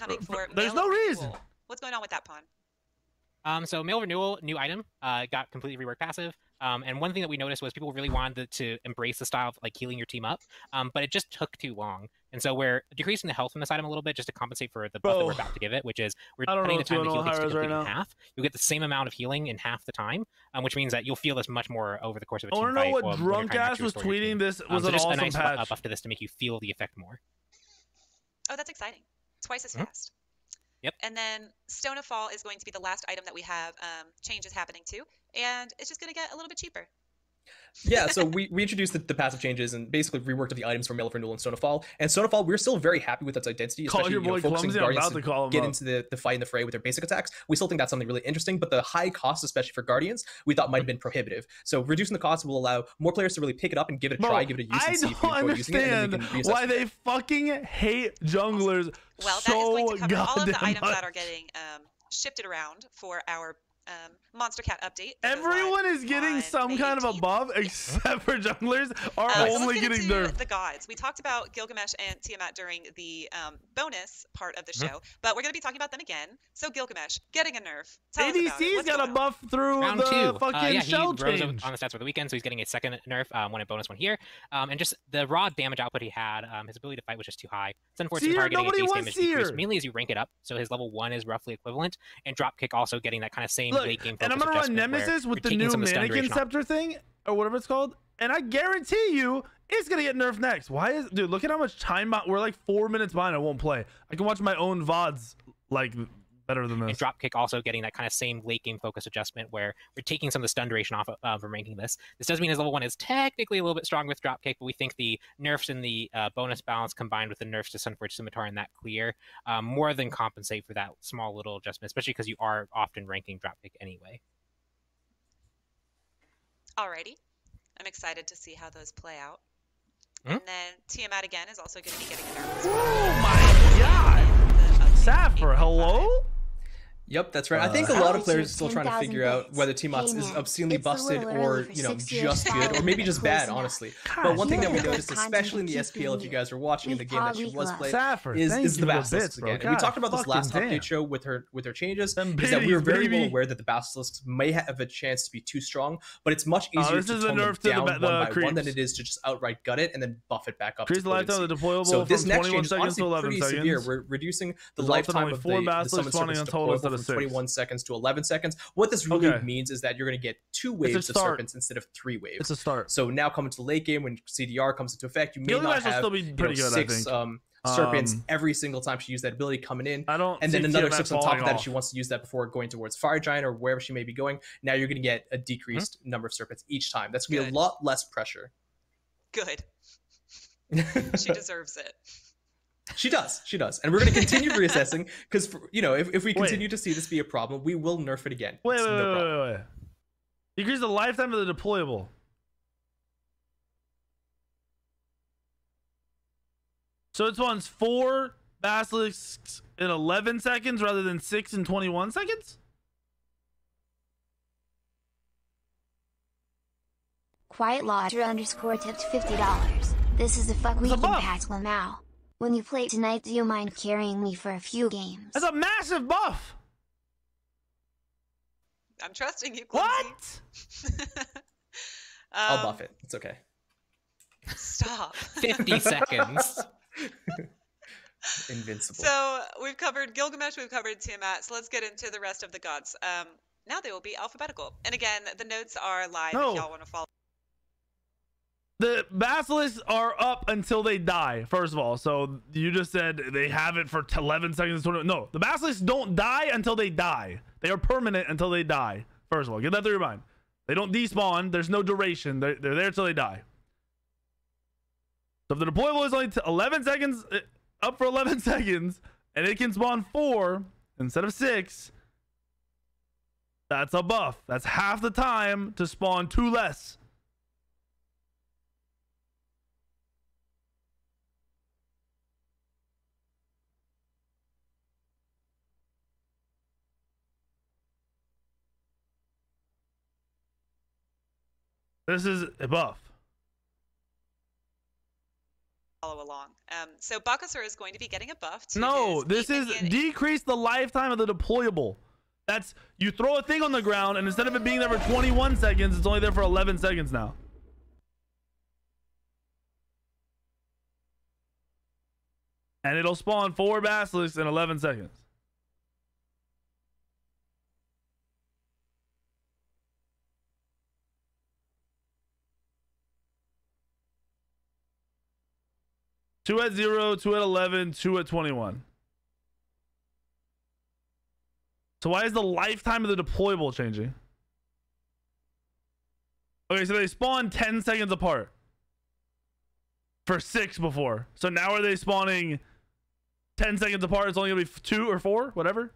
B: There's no reason.
A: What's going on with that, Pawn?
C: So Mail Renewal, new item, got completely reworked passive. And one thing that we noticed was people really wanted to embrace the style of like healing your team up, but it just took too long. And so we're decreasing the health from this item a little bit just to compensate for the buff that we're about to give it, which is we're cutting the time to heal takes in half. You'll get the same amount of healing in half the time, which means that you'll feel this much more over the course of a team fight.
B: I want to know what Drunk Ass was tweeting. This was an awesome
C: nice
B: patch.
C: Buff to this to make you feel the effect more.
A: Oh, that's exciting. Twice as fast.
C: Yep.
A: And then Stone of Fall is going to be the last item that we have changes happening to, and it's just going to get a little bit cheaper.
D: Yeah, so we introduced the passive changes and basically reworked the items for Mail of Renewal and Stone of Fall. And Stone of Fall, we're still very happy with its identity, especially focusing Guardians to get into the fight in the fray with their basic attacks. We still think that's something really interesting, but the high cost, especially for Guardians, we thought might have been prohibitive. So reducing the cost will allow more players to really pick it up and give it a try, give it a use and see if you enjoy using it. And then we can reassess
B: why they fucking hate junglers
A: well, that is going to cover all of the items that are getting shifted around for our Monster Cat update.
B: Everyone is getting some kind of a buff except for junglers are only getting nerfed.
A: The gods. We talked about Gilgamesh and Tiamat during the bonus part of the show, but we're going to be talking about them again. So Gilgamesh getting a nerf.
B: ADC's got a buff through round the fucking shell change.
C: On the stats for the weekend, so he's getting a second nerf, one in bonus, one here. And just the raw damage output he had, his ability to fight was just too high. It's unfortunate Seer, getting a base damage decrease, mainly as you rank it up. So his level 1 is roughly equivalent, and Dropkick also getting that kind of same late game focus.
B: And I'm gonna run Nemesis with the new Mannequin Scepter thing, or whatever it's called, and I guarantee you it's gonna get nerfed next. Why is, dude? Look at how much time we're like 4 minutes behind. I won't play. I can watch my own VODs like better than this.
C: And Dropkick also getting that kind of same late game focus adjustment where we're taking some of the stun duration off from ranking this. This does mean his level 1 is technically a little bit stronger with Dropkick, but we think the nerfs in the bonus balance combined with the nerfs to Sunforge Scimitar and that clear more than compensate for that small little adjustment, especially because you are often ranking Dropkick anyway.
A: Alrighty. I'm excited to see how those play out. And then Tiamat again is also going to be getting a nerf as well.
B: Oh my god! Sappher, hello?
D: Yep, that's right. I think a lot of players are still trying to figure out whether Tiamat is obscenely busted or, you know, just good, or maybe just bad, honestly. But one thing that we noticed, especially in the SPL, if you guys were watching in the game that she was playing, is the Basilisks again. And we talked about this last update show with her changes, is that we were very well aware that the Basilisks may have a chance to be too strong, but it's much easier to tone them down one by one than it is to just outright gut it and then buff it back up. So this next change is honestly pretty severe. We're reducing the lifetime of the summon serpents deployable from 21 seconds to 11 seconds. What this really means is that you're going to get 2 waves of serpents instead of 3 waves.
B: It's a start.
D: So now coming to the late game when CDR comes into effect, you may not have 6 serpents every single time she used that ability coming in. And then another 6 on top of that if she wants to use that before going towards Fire Giant or wherever she may be going. Now you're going to get a decreased number of serpents each time. That's going to be a lot less pressure.
A: Good. She deserves it.
D: She does. And we're going to continue reassessing because, you know, if we continue to see this be a problem, we will nerf it again.
B: Wait. Decrease the lifetime of the deployable. So it spawns 4 Basilisks in 11 seconds rather than 6 in 21 seconds?
G: Quiet Lodger _ tipped $50. This is a fuck weekend pass well now. When you play tonight, do you mind carrying me for a few games?
B: That's a massive buff!
A: I'm trusting you, Quincy.
B: What?
D: I'll buff it. It's okay.
A: Stop.
C: 50 seconds.
D: Invincible.
A: So we've covered Gilgamesh, we've covered Tiamat, so let's get into the rest of the gods. Now they will be alphabetical. And again, the notes are live if y'all want to follow.
B: The Basilisks are up until they die, first of all. So you just said they have it for 11 seconds. No, the Basilisks don't die until they die. They are permanent until they die. First of all, get that through your mind. They don't despawn. There's no duration. They're there until they die. So if the deployable is only 11 seconds, up for 11 seconds, and it can spawn 4 instead of 6, that's a buff. That's half the time to spawn 2 less. This is a buff.
A: Follow along. So Bakasura is going to be getting a buff.
B: No, this is decrease the lifetime of the deployable. That's, you throw a thing on the ground, and instead of it being there for 21 seconds, it's only there for 11 seconds now. And it'll spawn 4 Basilisks in 11 seconds. Two at 0, 2 at 11, 2 at 21. So why is the lifetime of the deployable changing? Okay, so they spawn 10 seconds apart for 6 before. So now are they spawning 10 seconds apart? It's only gonna be 2 or 4, whatever.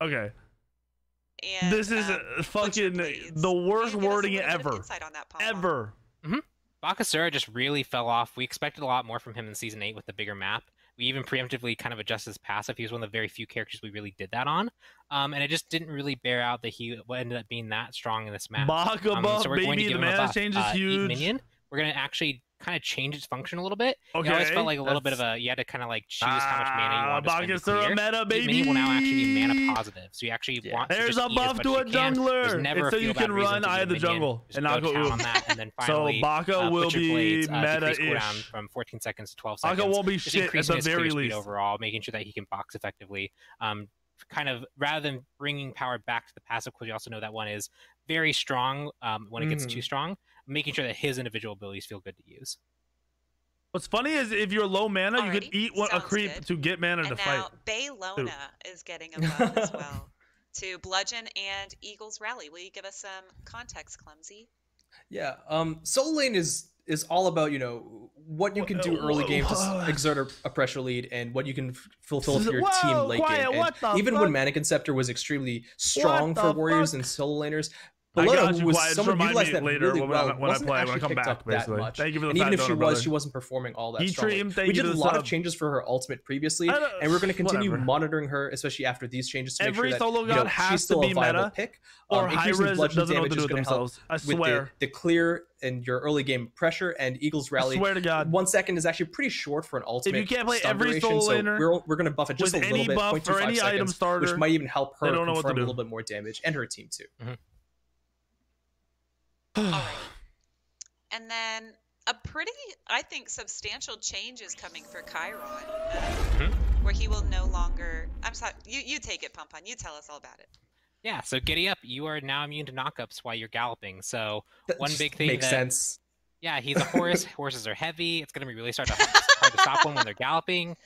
B: Okay.
A: And,
B: this is fucking the worst wording ever. Ever.
C: Mm-hmm. Bakasura just really fell off. We expected a lot more from him in Season 8 with the bigger map. We even preemptively kind of adjusted his passive. He was one of the very few characters we really did that on. And it just didn't really bear out that he ended up being that strong in this map.
B: Baka buff,
C: so we're
B: baby,
C: going to give
B: the
C: him a
B: mana
C: buff.
B: change is huge.
C: Minion. We're going to actually kind of change its function a little bit.
B: Okay.
C: It always felt like a little bit of a, you had to kind of like choose how much mana you wanted to spend to clear.
B: Meta, baby.
C: Minion will now actually be mana positive. So you actually want to
B: There's
C: just
B: a
C: eat
B: buff
C: as
B: to
C: much
B: a
C: as you can.
B: jungler.
C: There's never
B: It's so
C: a
B: you
C: feel
B: can
C: bad reason
B: run
C: to
B: Eye
C: do
B: of the
C: minion.
B: Jungle
C: Just
B: and
C: go
B: not go
C: town
B: oof.
C: on that, and then finally,
B: So Baka will
C: Butcher
B: be
C: Blades, decrease
B: meta-ish.
C: cooldown from 14 seconds to 12 seconds.
B: Baka won't be
C: just
B: shit at
C: increasing
B: the
C: his
B: very
C: clear speed
B: least.
C: overall, making sure that he can box effectively. Kind of, rather than bringing power back to the passive, because you also know that one is very strong when it gets too strong, making sure that his individual abilities feel good to use.
B: What's funny is if you're low mana, you
A: Alrighty,
B: could eat a creep
A: good.
B: to get mana to
A: And
B: fight.
A: now Baylona is getting a buff as well to Bludgeon and Eagle's Rally. Will you give us some context, Clumsy?
D: Yeah, Soul Lane is all about, you know, what you can do early game to exert a pressure lead and what you can fulfill for your team late game. And even when Mannequin Scepter was extremely strong for warriors and solo laners, Belona, who was someone who utilized that really well, wasn't actually picked up that much. And even if she was, she wasn't performing all that strongly. We did a lot of changes for her ultimate previously, and we're going to continue monitoring her, especially after these changes, to make sure that she's still a viable pick.
B: Or
D: increasing bludgeon
B: doesn't know what
D: damage
B: to do
D: is
B: with
D: going to help
B: themselves. I swear.
D: with the clear and your early game pressure, and Eagle's Rally.
B: I swear to God.
D: 1 second is actually pretty short for an ultimate.
B: If you can't play
D: stun
B: every
D: duration,
B: solo laner
D: so we're going to buff it just a
B: with
D: little
B: any
D: bit,
B: buff or
D: 0.25
B: any item
D: seconds,
B: starter,
D: which might even help her
B: they don't know what to
D: confirm a
B: do.
D: little bit more damage, and her team too.
A: All right. And then a pretty, I think, substantial change is coming for Chiron, where he will no longer. I'm sorry, you take it, Pumpon. You tell us all about it.
C: Yeah, so Giddy Up, you are now immune to knockups while you're galloping. So
D: That
C: one
D: just
C: big thing
D: makes
C: that,
D: sense.
C: Yeah, he's a horse. Horses are heavy. It's going to be really hard to stop them when they're galloping.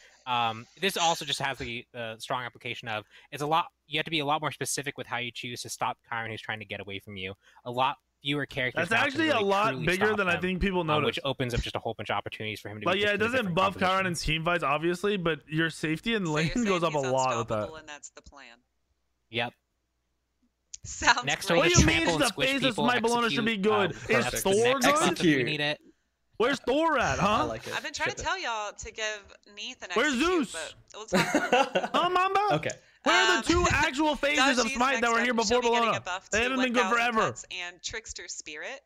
C: This also just has the strong application of it's a lot. You have to be a lot more specific with how you choose to stop Chiron who's trying to get away from you. A lot fewer characters.
B: That's actually
C: really
B: a lot bigger than
C: him,
B: I think people notice.
C: which opens up just a whole bunch of opportunities for him to.
B: Like, yeah, it doesn't buff Chiron in team fights, obviously, but your safety in lane goes up a lot with that.
A: And that's the plan.
C: Yep.
A: Sounds
C: Next
A: great.
B: What do you mean the face of Smite Belona should be good? Is Thor good?
C: We need it.
B: Where's Thor at, huh?
D: I like it.
A: I've been trying to tell y'all to give Neith an
B: Where's
A: execute,
B: Zeus?
A: but we'll talk
B: Oh, Mamba?
D: Okay.
B: Where are the two actual phases of
A: Daji's
B: Smite that were here before Belona? They haven't been good forever.
A: And Trickster Spirit.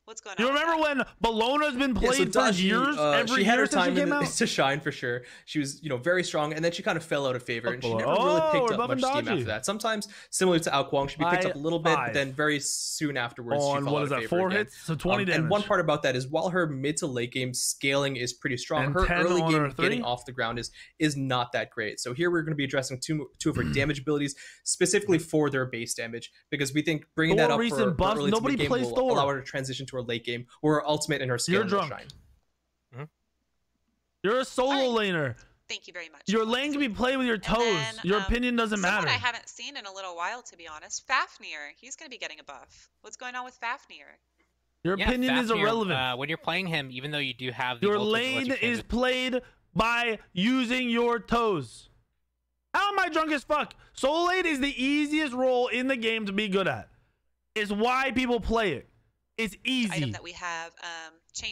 A: What's going
B: You
A: on?
B: remember when Belona's been played for years? Every
D: she had
B: year
D: her
B: since she
D: time
B: came out?
D: to shine for sure. She was, very strong, and then she kind of fell out of favor, and she never really
B: Oh,
D: picked
B: we're
D: up much
B: buffing
D: steam
B: Daji.
D: after that. Sometimes, similar to Ao Kuang, she'd be picked up a little bit, but then very soon afterwards, she
B: On,
D: fell
B: what
D: out
B: is
D: of
B: that,
D: favor
B: 4
D: again.
B: hits? So 20 damage.
D: And one part about that is while her mid to late game scaling is pretty strong,
B: And
D: her
B: 10
D: early
B: on
D: game
B: her 3?
D: getting off the ground is not that great. So here we're going to be addressing two of her damage abilities specifically for their base damage, because we think bringing
B: Thor
D: that up
B: recent
D: for
B: buff,
D: early to
B: nobody
D: mid game
B: plays
D: will
B: Thor.
D: allow her to transition to her late game, where her ultimate and her scaling will
B: drunk.
D: shine.
B: You're a solo laner.
A: Thank you very much.
B: Your lane can be played with your toes.
A: then,
B: Your opinion doesn't
A: someone
B: matter.
A: I haven't seen in a little while, to be honest. Fafnir. He's going to be getting a buff. What's going on with Fafnir?
B: Your opinion is
C: Fafnir,
B: irrelevant.
C: when you're playing him, even though you do have the
B: Your
C: ultimate
B: lane
C: that lets you
B: is played by using your toes. How am I drunk as fuck? Solo lane is the easiest role in the game to be good at. It's why people play it. It's easy.
A: Item that we have.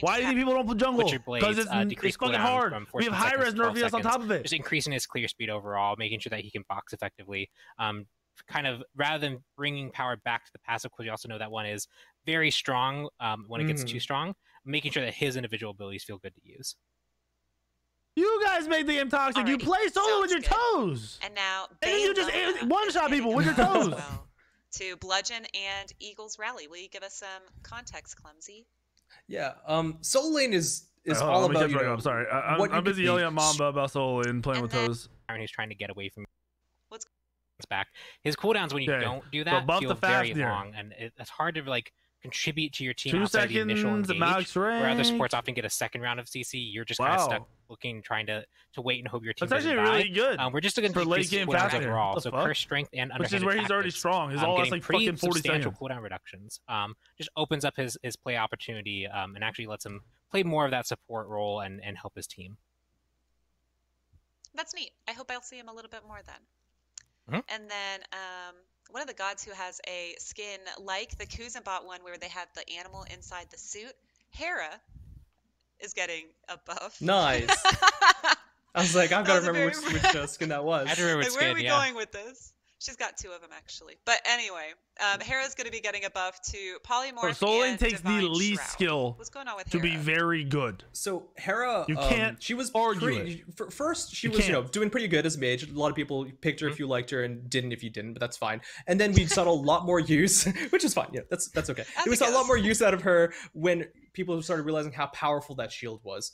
B: Why do you think people don't play jungle?
C: Butcher Blades,
B: Because it's fucking
C: cooldown
B: hard.
C: from
B: We have
C: 14
B: HIREZ
C: seconds to 12
B: Nervius on
C: seconds.
B: top of it.
C: Just increasing his clear speed overall, making sure that he can box effectively. Kind of, rather than bringing power back to the passive, because you also know that one is very strong when it gets too strong, making sure that his individual abilities feel good to use.
B: You guys make the game toxic. You
A: Alrighty,
B: play solo with your
A: sounds good.
B: toes.
A: And now
B: And then you just
A: Baylona
B: one-shot
A: is
B: people with your
A: getting a buff
B: toes.
A: as well to Bludgeon and Eagle's Rally. Will you give us some context, Clumsy?
D: Yeah, Soul Lane is
B: Hold
D: all
B: on, let me
D: about,
B: catch back up. I'm sorry. I'm busy yelling at Mamba about solo lane playing with toes.
C: Chiron, who's trying to get away from
A: What's
C: back. His cooldowns when you don't do that
B: buff
C: feel
B: the
C: very
B: Fafnir.
C: long, and it's hard to contribute to your team
B: 2
C: outside the initial
B: seconds,
C: engage.
B: max
C: Where other
B: rank.
C: sports often get a second round of CC, you're just kind of stuck trying to wait and hope your team
B: That's
C: doesn't
B: actually
C: die.
B: really good.
C: We're just going to
B: for late
C: decrease
B: game
C: cooldowns
B: Fafnir.
C: overall.
B: What the
C: So
B: fuck?
C: curse strength and
B: Which is
C: underhanded
B: where he's already
C: tactics,
B: strong. His all
C: getting
B: like
C: pretty
B: fucking 40
C: substantial
B: seconds.
C: cooldown reductions. Just opens up his play opportunity and actually lets him play more of that support role and help his team.
A: That's neat. I hope I'll see him a little bit more then. And then one of the gods who has a skin like the Kuzanbot one where they have the animal inside the suit, Hera, is getting a buff.
D: Nice. I was like, I've got to remember which skin that was.
C: I had to remember which
A: where are
C: skin,
A: we going with this? She's got 2 of them actually. But anyway, Hera's going to be getting a buff to polymorph.
B: Soul Link
A: and
B: takes the
A: Divine
B: least
A: Shroud.
B: skill
A: What's going on with
B: to
A: Hera?
B: be very good.
D: So Hera,
B: You can't
D: she was
B: argue
D: first. She was doing pretty good as a mage. A lot of people picked her if you liked her and didn't if you didn't, but that's fine. And then we saw a lot more use, which is fine. Yeah, that's okay. We saw a lot more use out of her when people started realizing how powerful that shield was.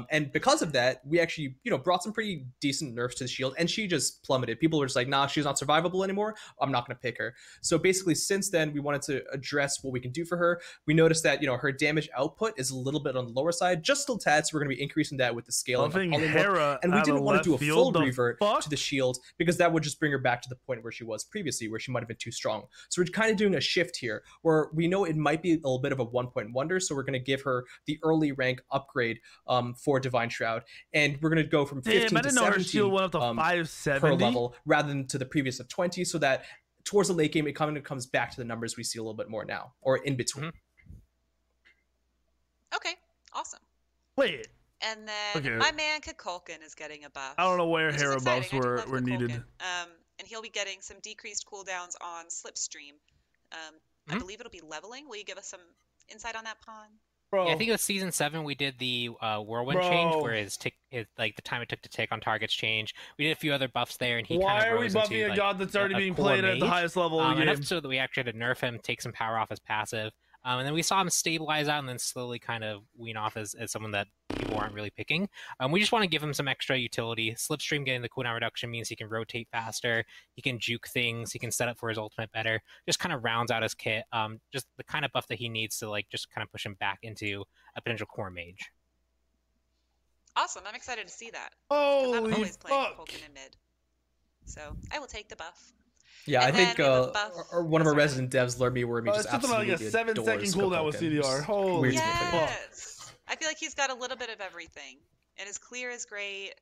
D: And because of that, we actually, brought some pretty decent nerfs to the shield, and she just plummeted. People were just like, nah, she's not survivable anymore. I'm not going to pick her. So basically, since then, we wanted to address what we can do for her. We noticed that, her damage output is a little bit on the lower side, just a tad, so we're going to be increasing that with the scaling of polymorph. And we didn't want to do a full revert to the shield, because that would just bring her back to the point where she was previously, where she might have been too strong. So we're kind of doing a shift here, where we know it might be a little bit of a 1-point wonder, so we're going to give her the early rank upgrade for Divine Shroud, and we're going to go from 15 to 17
B: went up to 570
D: per level, rather than to the previous of 20, so that towards the late game it kind of comes back to the numbers we see a little bit more now, or in between.
A: Okay, awesome.
B: Wait.
A: And then my man Kukulkan is getting a buff.
B: I don't know where Hera buffs were needed.
A: And he'll be getting some decreased cooldowns on Slipstream. I believe it'll be leveling. Will you give us some insight on that, Pawn?
C: Yeah, I think it was season 7 we did the whirlwind change, where his like the time it took to tick on targets change. We did a few other buffs there, and he kind of rose into,
B: Why are we buffing a god that's already being played at the highest level of the game?
C: Enough so that we actually had to nerf him, take some power off his passive. And then we saw him stabilize out and then slowly kind of wean off as someone that people aren't really picking. We just want to give him some extra utility. Slipstream getting the cooldown reduction means he can rotate faster, he can juke things, he can set up for his ultimate better. Just kind of rounds out his kit. Just the kind of buff that he needs to just kind of push him back into a potential core mage.
A: Awesome, I'm excited to see that.
B: Holy
A: I'm always playing
B: fuck!
A: Kukulkan in mid, so I will take the buff.
D: Yeah, I think one of our resident devs learned me where we just absolutely
B: like a 7-second cooldown with CDR. Holy
A: yes. I feel like he's got a little bit of everything, and his clear is great.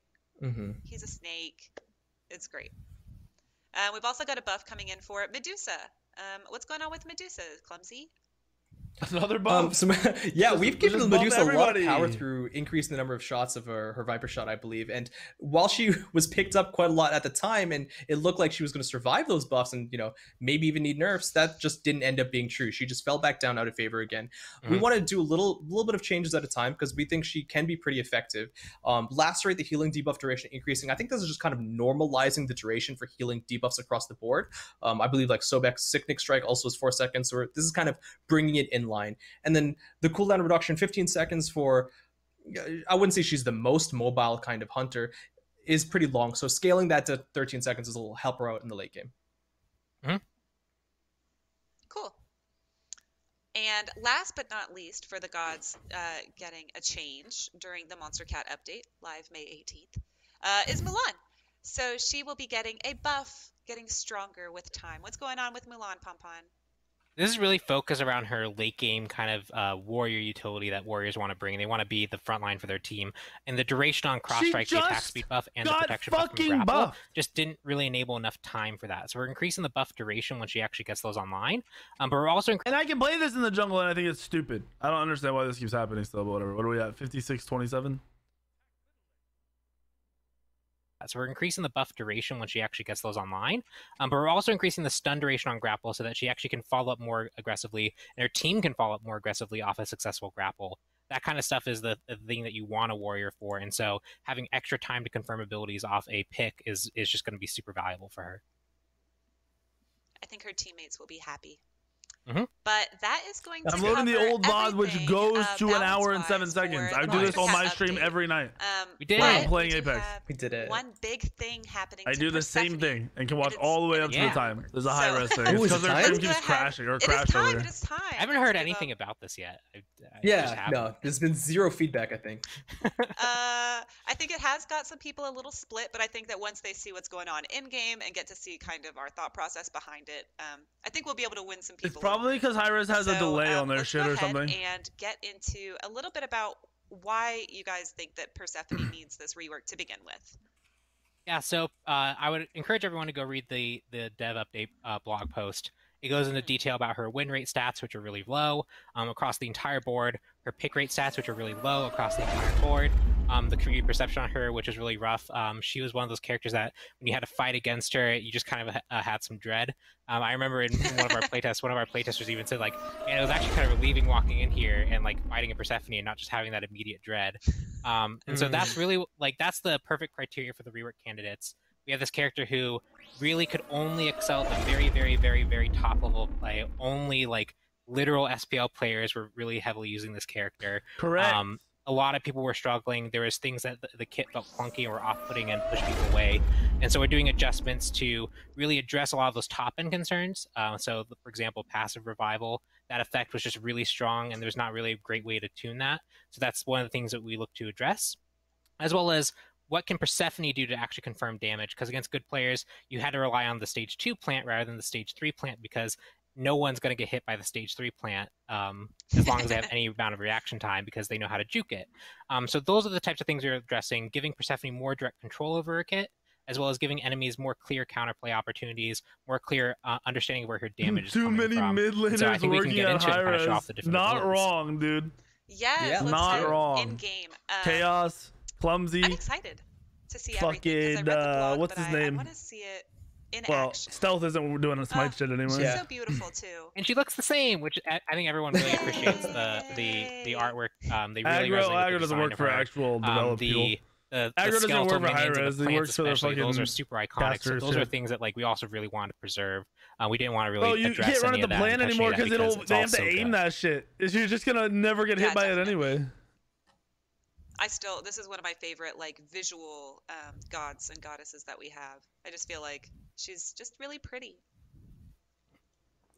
A: He's a snake. It's great. We've also got a buff coming in for Medusa. What's going on with Medusa? Clumsy?
B: Another buff.
D: We've given Medusa a lot of power through increasing the number of shots of her Viper shot, I believe. And while she was picked up quite a lot at the time, and it looked like she was going to survive those buffs and maybe even need nerfs, that just didn't end up being true. She just fell back down out of favor again. We want to do a little bit of changes at a time, because we think she can be pretty effective. Lacerate, the healing debuff duration increasing. I think this is just kind of normalizing the duration for healing debuffs across the board. I believe like Sobek's Sicknick Strike also is 4 seconds, so this is kind of bringing it in line. And then the cooldown reduction, 15 seconds for, I wouldn't say she's the most mobile kind of hunter, is pretty long. So scaling that to 13 seconds will help her out in the late game.
A: Cool. And last but not least, for the gods getting a change during the Monster Cat update, live May 18th, is Mulan. So she will be getting a buff, getting stronger with time. What's going on with Mulan, Pompon?
C: This is really focused around her late game kind of warrior utility that warriors want to bring. They want to be the front line for their team. And the duration on cross strike, the attack speed buff, and the protection buff from grapple just didn't really enable enough time for that. So we're increasing the buff duration when she actually gets those online. But we're also
B: and I can play this in the jungle, and I think it's stupid. I don't understand why this keeps happening still, but whatever. What are we at? 56-27?
C: So we're increasing the buff duration when she actually gets those online, but we're also increasing the stun duration on grapple so that she actually can follow up more aggressively, and her team can follow up more aggressively off a successful grapple. That kind of stuff is the thing that you want a warrior for, and so having extra time to confirm abilities off a pick is just going to be super valuable for her.
A: I think her teammates will be happy.
C: Mm-hmm.
A: But that is going to
B: I'm loading the old mod, which goes to an hour and 7
A: balance-wise
B: seconds.
A: for
B: I
A: the
B: do this on my
A: Monster
B: stream
A: Cat
B: every night.
C: We did.
B: When
A: but
B: I'm playing
A: we do
B: Apex.
A: have
D: We did it.
A: one big thing happening
B: I
A: to
B: do the same
A: Persephone,
B: thing and can watch
A: and
B: all the way up to
C: yeah.
B: the time. There's a
A: So-
B: HIREZ thing.
D: Oh,
B: It's
D: is
B: because
D: it
B: their
D: time?
B: stream
A: It's
B: keeps
A: gonna have-
B: crashing or
A: It is
B: crashed
A: time.
B: earlier.
A: It is time.
C: I haven't heard
A: Let's give
C: anything
A: up.
C: about this yet.
D: There's been zero feedback, I think.
A: I think it has got some people a little split, but I think that once they see what's going on in game and get to see kind of our thought process behind it, I think we'll be able to win some people.
B: It's probably because HIREZ has a delay on their
A: let's
B: shit
A: go
B: or
A: ahead
B: something.
A: And get into a little bit about why you guys think that Persephone needs this rework to begin with.
C: Yeah, so I would encourage everyone to go read the dev update blog post. It goes into detail about her win rate stats, which are really low across the entire board, her pick rate stats, which are really low across the entire board, the community perception on her, which is really rough. She was one of those characters that when you had to fight against her, you just kind of had some dread. I remember in one of our playtests, one of our playtesters even said, like, man, it was actually kind of relieving walking in here and like fighting a Persephone and not just having that immediate dread. And so that's really, like, that's the perfect criteria for the rework candidates. We have this character who really could only excel at the very, very, very, very top level of play. Only like literal SPL players were really heavily using this character.
B: Correct.
C: A lot of people were struggling. There was things that the kit felt clunky and were off-putting and pushed people away. And so we're doing adjustments to really address a lot of those top-end concerns. So, for example, passive revival, that effect was just really strong, and there's not really a great way to tune that. So that's one of the things that we look to address, as well as what can Persephone do to actually confirm damage? Because against good players, you had to rely on the stage 2 plant rather than the stage 3 plant, because no one's going to get hit by the stage 3 plant as long as they have any amount of reaction time, because they know how to juke it. So those are the types of things we're addressing, giving Persephone more direct control over her kit, as well as giving enemies more clear counterplay opportunities, more clear understanding of where her damage is coming from.
B: Too many mid laners
C: so I think
B: working
C: we can get into
B: on
C: it and kind of show
B: HIREZ.
C: off the different
B: Not
C: abilities.
B: wrong, dude.
A: Yes, let's
B: not
A: do
B: wrong.
A: in game.
B: Chaos, clumsy.
A: I'm excited to see everything. 'Cause I read the blog,
B: what's
A: but
B: his
A: I
B: name?
A: want to see it in
B: Well,
A: action.
B: stealth isn't doing a Smite shit anymore.
A: She's so beautiful too.
C: And she looks the same, which I think everyone really appreciates the artwork. They really
B: aggro doesn't work for actual developed people.
C: The
B: aggro doesn't work for HIREZ. It works for the fucking
C: those are super iconic. So those are things that like we also really wanted to preserve. We didn't want to really
B: you
C: address
B: can't run
C: any
B: at
C: of
B: the
C: that
B: plan
C: and touch
B: anymore
C: any of
B: because they have to
C: so
B: aim
C: good.
B: that shit. You're just gonna never get hit by it anyway.
A: This is one of my favorite like visual gods and goddesses that we have. I just feel like she's just really pretty.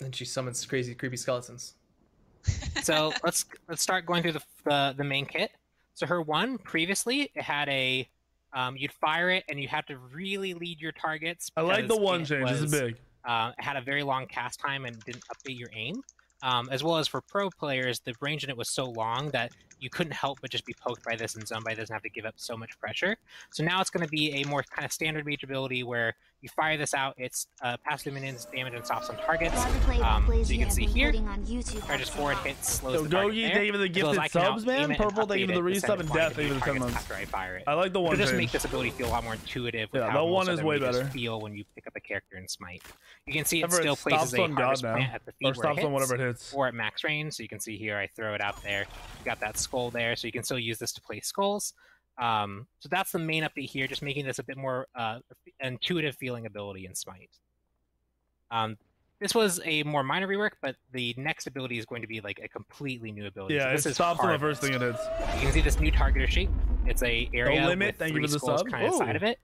D: And she summons crazy, creepy skeletons.
C: So let's start going through the main kit. So her one previously, it had a you'd fire it and you had to really lead your targets.
B: I like the one change. This is big.
C: It had a very long cast time and didn't update your aim. As well as for pro players, the range in it was so long that you couldn't help but just be poked by this and zoned by this and have to give up so much pressure. So now it's going to be a more kind of standard mage ability where you fire this out, it's passive minions damage and stops on targets. So you can see here, charges forward, hits, slows the target there.
B: Thank you for the gifted subs, man. Purple, thank you for the resub, and Death, thank you for the 10 months.
C: After I fire it.
B: I like the one
C: It'll just
B: change.
C: make this ability feel a lot more intuitive with
B: Yeah,
C: how
B: the one
C: most
B: is
C: other
B: way
C: mages
B: better.
C: feel when you pick up a character in Smite. You can see it
B: Whatever,
C: still
B: it
C: places
B: stops
C: a
B: on God
C: harvest
B: now.
C: plant at the feet
B: Or
C: where it
B: stops on
C: hits,
B: whatever it hits.
C: or at max range. So you can see here, I throw it out there. You got that skull there, so you can still use this to place skulls. So that's the main update here, just making this a bit more intuitive feeling ability in Smite. This was a more minor rework, but the next ability is going to be like a completely new ability.
B: Yeah,
C: so
B: it stops on the first thing it hits.
C: You can see this new targeter shape. It's a area
B: limit,
C: with
B: thank you
C: three
B: for the
C: skulls
B: sub.
C: kind of inside of it.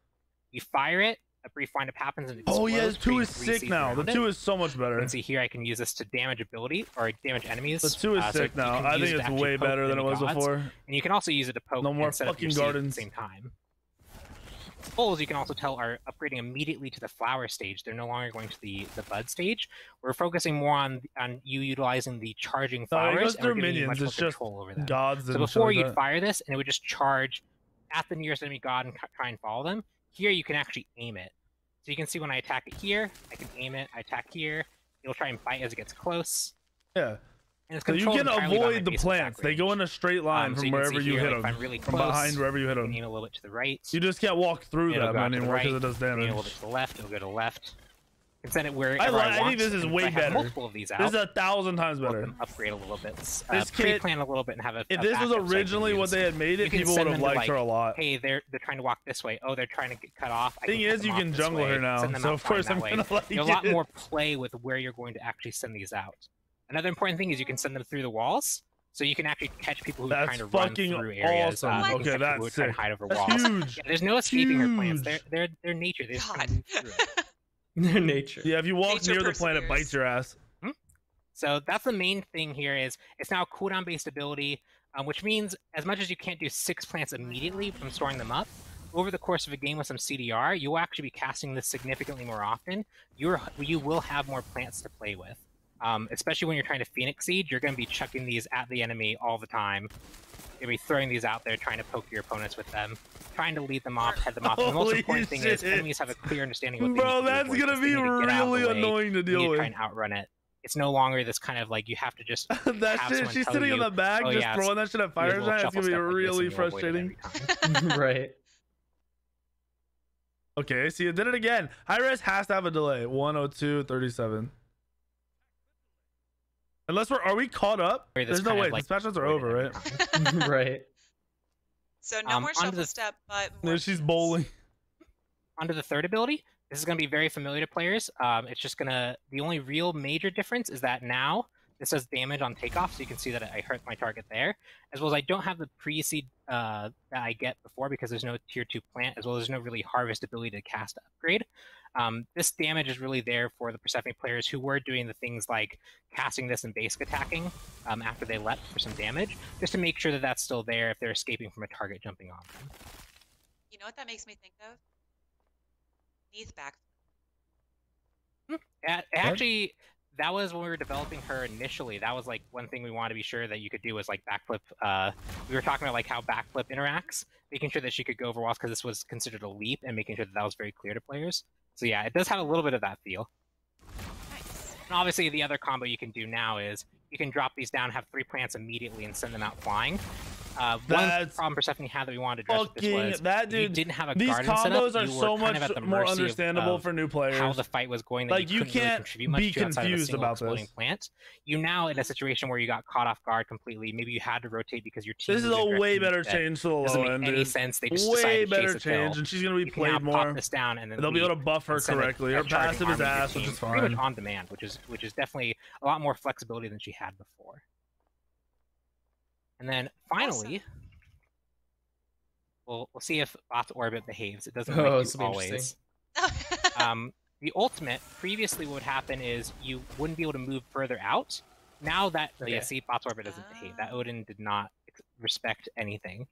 C: You fire it, a brief windup happens, and it
B: Oh yeah,
C: explodes,
B: 2 is
C: creating three
B: sick
C: Cs
B: now. The
C: around
B: 2
C: it.
B: is so much better.
C: You can see here I can use this to damage ability or damage enemies.
B: The 2 is
C: so
B: sick
C: you
B: now.
C: can
B: I
C: use
B: think
C: it to
B: it's
C: actually
B: way
C: poke
B: better than it was
C: gods,
B: before.
C: And you can also use it to poke
B: No more
C: and set up
B: fucking
C: your seed at the
B: gardens.
C: same time. Skulls, you can also tell, are upgrading immediately to the flower stage. They're no longer going to the bud stage. We're focusing more on you utilizing the charging flowers.
B: It goes
C: and we're
B: through
C: giving you
B: minions.
C: much
B: It's
C: more
B: just
C: control over them.
B: gods.
C: So before you'd fire this, and it would just charge at the nearest enemy god and try and follow them. Here you can actually aim it. So you can see when I attack it here, I can aim it. I attack here. It'll try and bite as it gets close.
B: Yeah.
C: And it's
B: So you
C: controlled
B: can
C: entirely by my
B: avoid the
C: base
B: plants.
C: attack
B: They
C: range.
B: go in a straight line
C: So
B: from
C: you can
B: wherever
C: see
B: you
C: here,
B: hit
C: like,
B: them.
C: if I'm really
B: From
C: close,
B: behind wherever you hit
C: you
B: them.
C: can aim a little bit to the right.
B: You just can't walk through
C: It'll
B: them
C: go out to the
B: anymore because
C: right,
B: it does
C: aim a
B: damage.
C: little bit to the left. It'll go to the left. You can send it wherever
B: I
C: want.
B: think this is
C: and
B: way
C: if I have
B: better.
C: multiple of these out.
B: This is 1,000 times
C: let
B: better.
C: them upgrade a little bit.
B: This kit,
C: pre-plan a little bit and have a.
B: If
C: a
B: this was
C: backup so I can
B: originally what
C: use.
B: they had made
C: You
B: it,
C: can
B: people
C: send
B: would have
C: them to,
B: liked her a lot.
C: Hey, they're trying to walk this way. Oh, they're trying to get cut off.
B: Thing is, you can jungle her now, so of course I'm gonna like it.
C: There's a lot more play with where you're going to actually send these out. Another important thing is you can send them through the walls, so you can actually catch people who are trying to run through areas.
B: Awesome. Okay, that's sick.
C: Hide over
B: That's
C: walls.
B: huge.
C: Yeah, there's no escaping her plans.
B: Huge.
C: They're nature. They just kind of move through it.
D: Their nature.
B: Yeah, if you walk
A: Nature
B: near the planet, it
A: perseveres.
B: bites your ass.
C: So that's the main thing here is it's now a cooldown based ability, which means as much as you can't do 6 plants immediately from storing them up, over the course of a game with some CDR, you'll actually be casting this significantly more often. You will have more plants to play with. Especially when you're trying to Phoenix Siege, you're going to be chucking these at the enemy all the time. You'll be throwing these out there, trying to poke your opponents with them, trying to lead them off, head them off. And the most
B: Holy
C: important thing is
B: shit.
C: enemies have a clear understanding of what
B: Bro,
C: they need to
B: that's
C: avoid
B: gonna
C: this.
B: be
C: They need to get out of
B: really
C: the way.
B: annoying to
C: You need
B: deal
C: to
B: with.
C: try and outrun it. It's no longer this kind of like you have to just
B: that
C: have
B: shit. She's sitting in the back, just throwing that shit at Fire Giant. It's gonna be really frustrating.
D: Right.
B: Okay, see, it did it again. HIREZ has to have a delay. 102.37. Unless are we caught up? There's no way. The patch notes are over, right?
D: Right.
A: So no more shuffle step, but
B: no, she's bowling.
C: Onto the third ability. This is going to be very familiar to players. It's just the only real major difference is that now this does damage on takeoff, so you can see that I hurt my target there, as well as I don't have the pre-seed that I get before because there's no tier 2 plant, as well as there's no really harvest ability to cast upgrade. This damage is really there for the Persephone players who were doing the things like casting this and basic attacking after they leapt for some damage, just to make sure that that's still there if they're escaping from a target jumping on them.
A: You know what that makes me think of? Neath back.
C: Actually, that was when we were developing her initially. That was like one thing we wanted to be sure that you could do was like backflip. We were talking about like how backflip interacts, making sure that she could go over walls because this was considered a leap, and making sure that that was very clear to players. So yeah, it does have a little bit of that feel.
A: Nice.
C: And obviously, the other combo you can do now is you can drop these down, have 3 plants immediately, and send them out flying. One problem Persephone had that we wanted to address with this was
B: that dude,
C: you didn't have a
B: these
C: garden
B: combos
C: setup,
B: are so much more understandable for new players.
C: How the fight was going, that
B: like you can't
C: really
B: be confused about this.
C: Plant. You now in a situation where you got caught off guard completely. Maybe you had to rotate because your team.
B: This is a way better change to the low end.
C: Doesn't make any sense. They just
B: way
C: decided to
B: better
C: chase
B: change, and she's gonna be played more.
C: Pop this down, and then
B: they'll be able to buff her correctly. Her passive is ass, which is fine.
C: Pretty much on demand, which is definitely a lot more flexibility than she had before. And then finally. We'll see if Bot's Orbit behaves. It doesn't like always. The ultimate, previously what would happen is you wouldn't be able to move further out. Now that, see, Bot's Orbit doesn't behave. That Odin did not respect anything.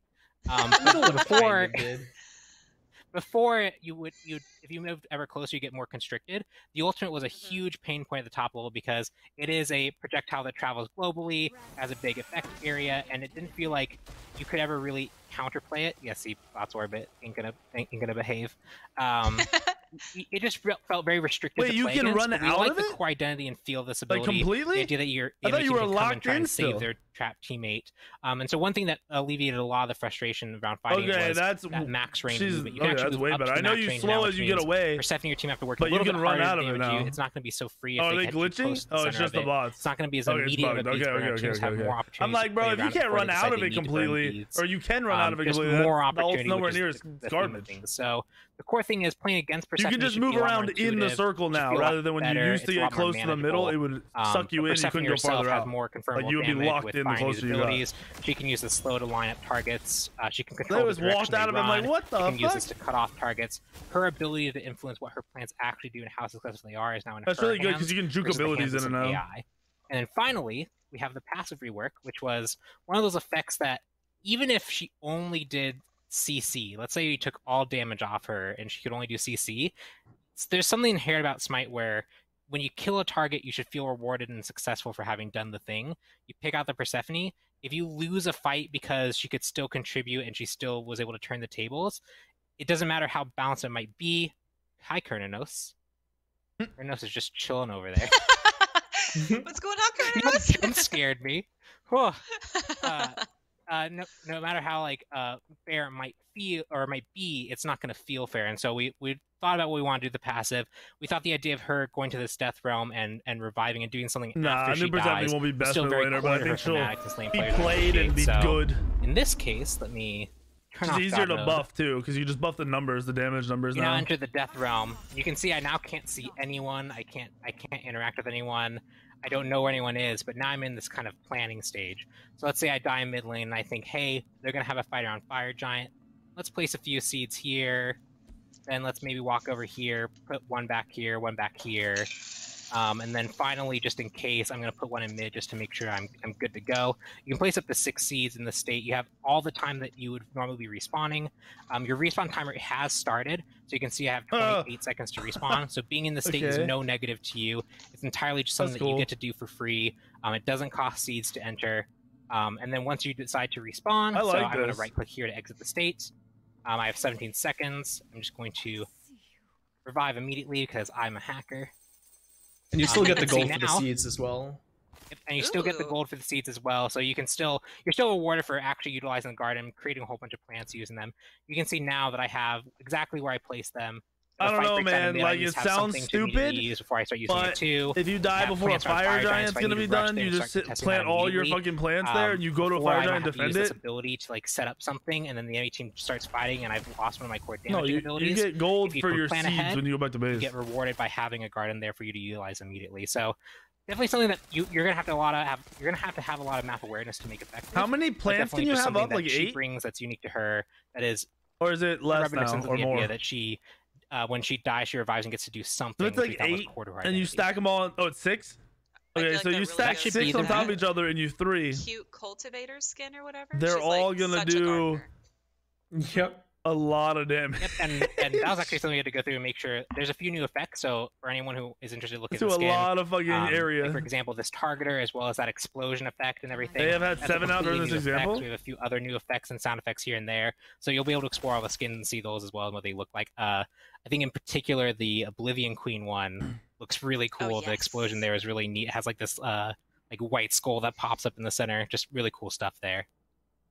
C: Before if you moved ever closer, you get more constricted. The ultimate was a huge pain point at the top level because it is a projectile that travels globally, has a big effect area, and it didn't feel like you could ever really counterplay it. Yeah, see, Bot's Orbit ain't gonna behave. It just felt very restricted.
B: Wait,
C: to
B: you
C: play
B: can
C: against,
B: run
C: but we
B: out
C: like
B: of
C: the
B: it?
C: core identity and feel this ability.
B: Like completely?
C: The idea that your
B: I thought you were
C: can come
B: locked
C: and try
B: in
C: and save
B: still.
C: their trapped teammate. And so one thing that alleviated a lot of the frustration around fighting was that max range movement. You can actually
B: that's
C: move
B: way
C: up
B: better.
C: to
B: I know
C: max
B: you
C: range
B: slow
C: now,
B: as you get away.
C: Persephone, your team have to work
B: but
C: a little
B: you can
C: bit
B: run
C: harder
B: out of it now.
C: It's not going to be so free. If
B: are they
C: get
B: glitching?
C: Oh,
B: it's just the bots.
C: It's not going to be as immediate of a beat.
B: Okay. I'm like, bro, if you can't run out of it completely, or you can run out of it completely,
C: more
B: that's
C: opportunity.
B: nowhere near as garbage.
C: So the core thing is playing against Persephone.
B: You can just move around in the circle now, rather than when you used to get close to the middle, it would suck you in and you couldn't go farther out. Like you would be locked in the closer you got.
C: She can use the slow to line up targets. She can control
B: the direction they run. Like, what the fuck?
C: She can use this to cut off targets. Her ability to influence what her plans actually do and how successful they are is now in her hands.
B: That's really good because you can juke abilities in it now.
C: AI. And then finally, we have the passive rework, which was one of those effects that even if she only did CC, let's say you took all damage off her and she could only do CC, there's something inherent about Smite where when you kill a target, you should feel rewarded and successful for having done the thing. You pick out the Persephone. If you lose a fight because she could still contribute and she still was able to turn the tables, it doesn't matter how balanced it might be. Hi, Kernanos. Kernanos is just chilling over there.
A: What's going on, Kernanos?
C: Jump scared me. No matter how fair it might feel or it might be, it's not going to feel fair. And so we thought about what we want to do the passive. We thought the idea of her going to this death realm and reviving and doing something after she dies
B: won't be best
C: still very
B: later,
C: core
B: but I
C: to
B: think
C: her
B: she'll
C: thematic
B: be played and be good.
C: In this case, let me turn off
B: It's easier to
C: God
B: buff too because you just buff the numbers, the damage numbers.
C: You now enter the death realm. You can see I now can't see anyone. I can't interact with anyone. I don't know where anyone is, but now I'm in this kind of planning stage. So let's say I die in mid lane and I think, hey, they're going to have a fight around Fire Giant. Let's place a few seeds here. Then let's maybe walk over here, put one back here, one back here. And then finally, just in case, I'm going to put one in mid just to make sure I'm good to go. You can place up to 6 seeds in the state. You have all the time that you would normally be respawning. Your respawn timer has started, so you can see I have 28 seconds to respawn. So being in the state is no negative to you. It's entirely just something that you get to do for free. It doesn't cost seeds to enter. And then once you decide to respawn, I'm going to right-click here to exit the state. I have 17 seconds. I'm just going to revive immediately because I'm a hacker.
D: And you still get the gold for the seeds as well.
C: And you still get the gold for the seeds as well, so you can you're still rewarded for actually utilizing the garden, creating a whole bunch of plants using them. You can see now that I have exactly where I placed them.
B: I don't know, man. Like, it sounds stupid,
C: before I start using
B: but
C: it too.
B: if you die before a fire giant's gonna be done, you just plant all your fucking plants there, and you go to a fire giant and defend it.
C: This ability to like set up something, and then the enemy team starts fighting, and I've lost one of my core damage abilities.
B: You get gold for your seeds when you go back to base.
C: You get rewarded by having a garden there for you to utilize immediately. So definitely something that you're gonna have to have a lot of map awareness to make effective.
B: How many plants can you have up? Like 8?
C: She brings that's unique to her. That is,
B: or is it less now or more?
C: That she. When she dies, she revives and gets to do something.
B: So it's like 8, and you stack them all. Oh, it's 6. Okay, so you stack 6 on top of each other, and you 3.
A: Cute cultivator skin or whatever.
B: They're all gonna do.
D: Yep.
B: A lot of damage.
C: Yep, and that was actually something we had to go through and make sure. There's a few new effects, so for anyone who is interested in looking at the skin,
B: a lot of fucking area.
C: Like for example, this targeter, as well as that explosion effect and everything.
B: They have had 7 out during this example.
C: We have a few other new effects and sound effects here and there, so you'll be able to explore all the skins and see those as well and what they look like. I think in particular the Oblivion Queen one looks really cool.
A: Oh, yes.
C: The explosion there is really neat. It has like this like white skull that pops up in the center. Just really cool stuff there.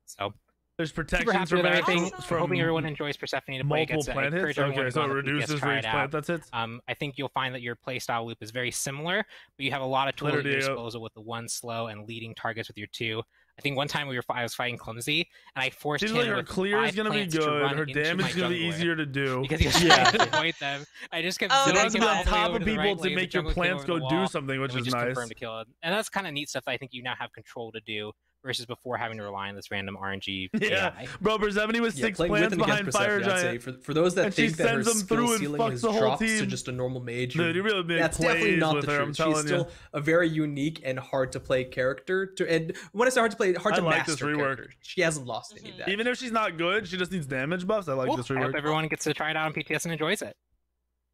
C: So.
B: There's protection from
C: everything. Hoping everyone enjoys Persephone to play.
B: Multiple plant hits? Okay, so it reduces for each plant that's it?
C: I think you'll find that your playstyle loop is very similar, but you have a lot of tools at your disposal with the 1 slow and leading targets with your 2. I think one time I was fighting Clumsy, and I forced him
B: her clear is going to be good, her damage is going to be easier to do.
C: Because he was trying to avoid them. I just kept
B: sitting on top of people to make your plants go do something, which is nice.
C: To kill it. And that's kind of neat stuff that I think you now have control to do. Versus before having to rely on this random RNG.
B: Yeah, bro, Persephone was 6 plants behind Fire Giant.
D: For those that think that her
B: them
D: skill ceiling is dropped to just a normal mage,
B: dude, you really
D: that's definitely not the truth. She's still a very unique and hard to play character. And when I say hard to play, hard to master this rework. Character. She hasn't lost any of that.
B: Even if she's not good, she just needs damage buffs. I like this rework.
C: I hope everyone gets to try it out on PTS and enjoys it.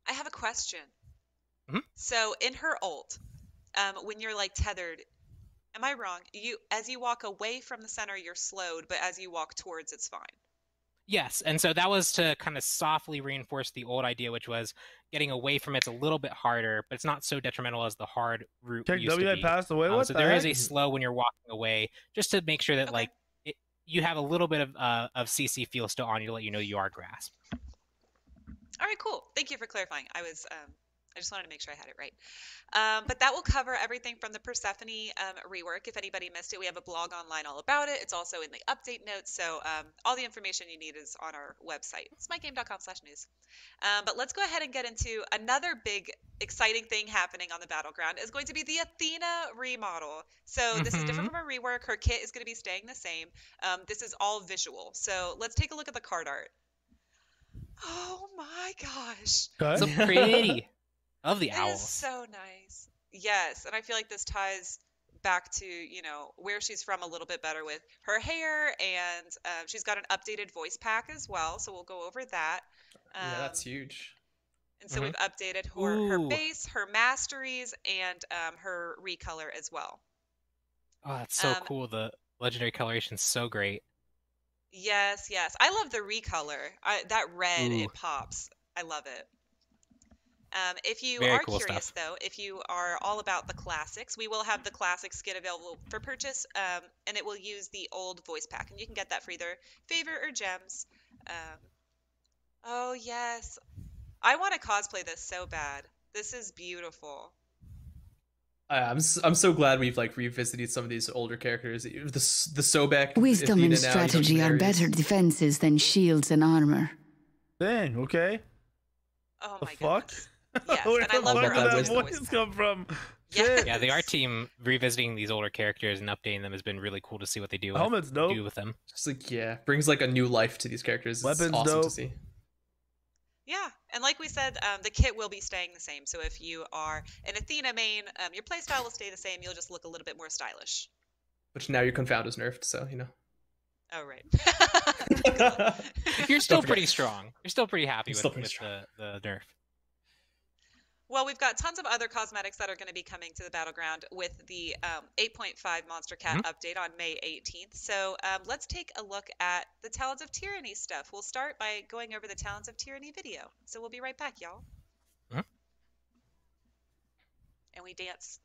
A: I have a question. So in her ult, when you're like tethered. Am I wrong? As you walk away from the center, you're slowed, but as you walk towards, it's fine.
C: Yes, and so that was to kind of softly reinforce the old idea, which was getting away from it's a little bit harder, but it's not so detrimental as the hard route used to be.
B: Passed away.
C: So there is a slow when you're walking away, just to make sure that like you have a little bit of CC feel still on you to let you know you are grasp.
A: All right, cool. Thank you for clarifying. I just wanted to make sure I had it right. But that will cover everything from the Persephone rework. If anybody missed it, we have a blog online all about it. It's also in the update notes. So all the information you need is on our website, smitegame.com/news. But let's go ahead and get into another big, exciting thing happening on the battleground. Is going to be the Athena remodel. So this is different from a rework. Her kit is going to be staying the same. This is all visual. So let's take a look at the card art. Oh my gosh.
C: So pretty. Of the owls.
A: It is so nice. Yes, and I feel like this ties back to, where she's from a little bit better with her hair, and she's got an updated voice pack as well, so we'll go over that.
D: Yeah, that's huge.
A: And so we've updated her base, her masteries, and her recolor as well.
C: Oh, that's so cool. The legendary coloration's so great.
A: Yes. I love the recolor. That red, it pops. I love it. If you are curious, though, if you are all about the classics, we will have the classic skin available for purchase, and it will use the old voice pack, and you can get that for either favor or gems. Oh, yes. I want to cosplay this so bad. This is beautiful.
D: I'm so glad we've revisited some of these older characters. The Sobek.
F: Wisdom
D: Athena
F: and strategy are better defenses than shields and armor.
B: Dang, okay.
A: Oh my
B: fuck?
A: Yes,
B: Where
A: and I love
B: the
A: her
B: fuck
A: other
B: did that voice come from?
C: Yeah, the art team revisiting these older characters and updating them has been really cool to see what they do.
B: Helmet's dope.
C: Do with them.
D: Just brings a new life to these characters.
B: Weapons
D: it's awesome
B: dope.
D: To see.
A: Yeah, and like we said, the kit will be staying the same. So if you are an Athena main, your playstyle will stay the same. You'll just look a little bit more stylish.
D: Which now your Confound is nerfed, so
A: Oh, right.
C: You're still pretty strong. You're still pretty happy with the nerf.
A: Well, we've got tons of other cosmetics that are going to be coming to the battleground with the 8.5 Monster Cat update on May 18th. So let's take a look at the Talons of Tyranny stuff. We'll start by going over the Talons of Tyranny video. So we'll be right back, y'all. and we dance.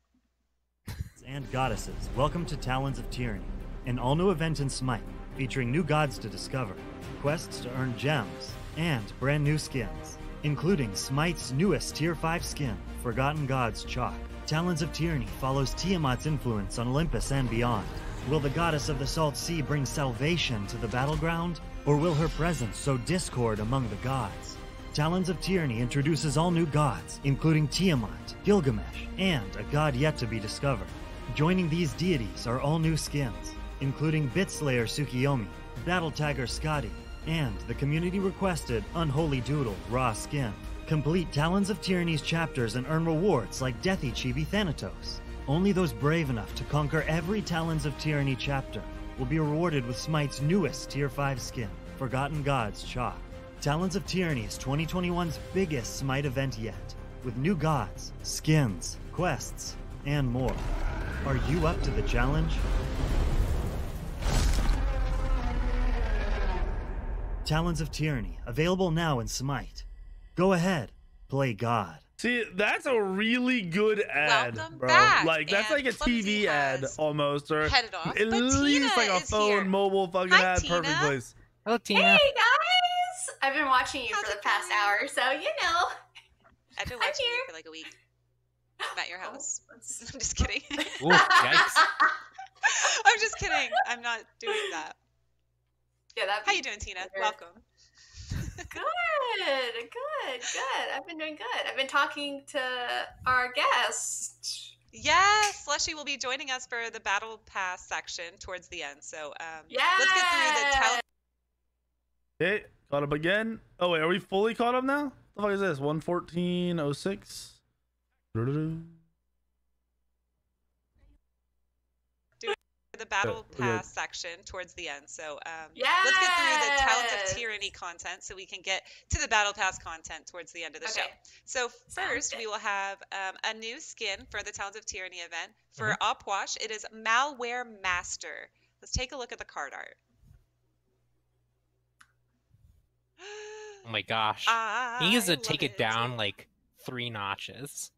H: And goddesses, welcome to Talons of Tyranny, an all-new event in Smite, featuring new gods to discover, quests to earn gems, and brand new skins, including Smite's newest Tier 5 skin, Forgotten Gods Chalk. Talons of Tyranny follows Tiamat's influence on Olympus and beyond. Will the goddess of the Salt Sea bring salvation to the battleground, or will her presence sow discord among the gods? Talons of Tyranny introduces all new gods, including Tiamat, Gilgamesh, and a god yet to be discovered. Joining these deities are all new skins, including Bitslayer Sukiyomi, Battle Tagger Scotty, and the community-requested Unholy Doodle Raw Skin. Complete Talons of Tyranny's chapters and earn rewards like Deathy Chibi Thanatos. Only those brave enough to conquer every Talons of Tyranny chapter will be rewarded with Smite's newest Tier 5 skin, Forgotten Gods Chalk. Talons of Tyranny is 2021's biggest Smite event yet, with new gods, skins, quests, and more. Are you up to the challenge? Talons of Tyranny, available now in Smite. Go ahead, play God.
B: See, that's a really good ad,
A: Welcome
B: bro.
A: back.
B: Like, that's
A: And
B: like a
A: Clumsy
B: TV ad
A: has
B: almost, or
A: headed off,
B: at
A: but
B: least
A: Tina
B: like a
A: is
B: phone,
A: here.
B: mobile fucking
A: Hi,
B: ad, perfect
A: Tina.
B: place.
C: Hello, Tina.
I: Hey guys! I've been watching you
A: How's
I: for the
A: it
I: past
A: going?
I: hour, so you know.
A: I've been
I: I'm
A: watching you
I: here.
A: for like a week. I'm at your house.
I: Oh, that's-
A: I'm just kidding.
C: Ooh, yikes.
A: I'm just kidding. I'm not doing that.
I: Yeah, that.
A: How you doing, Tina? Welcome.
I: Good. I've been doing good. I've been talking to our guest.
A: Yes, Slushy will be joining us for the Battle Pass section towards the end. So
I: Yeah.
A: let's get through the talent.
B: Okay, caught up again. Oh wait, are we fully caught up now? What the fuck is this? 114.06.
A: The Battle
B: we're good.
A: Pass section towards the end. So let's get
I: Yes.
A: through the Talons of Tyranny content so we can get to the Battle Pass content towards the end of the show.
I: Okay.
A: So first,
I: good.
A: we will have a new skin for the Talons of Tyranny event. For Opwash, it is Malware Master. Let's take a look at the card art.
C: Oh my gosh. He needs to take it down like 3 notches.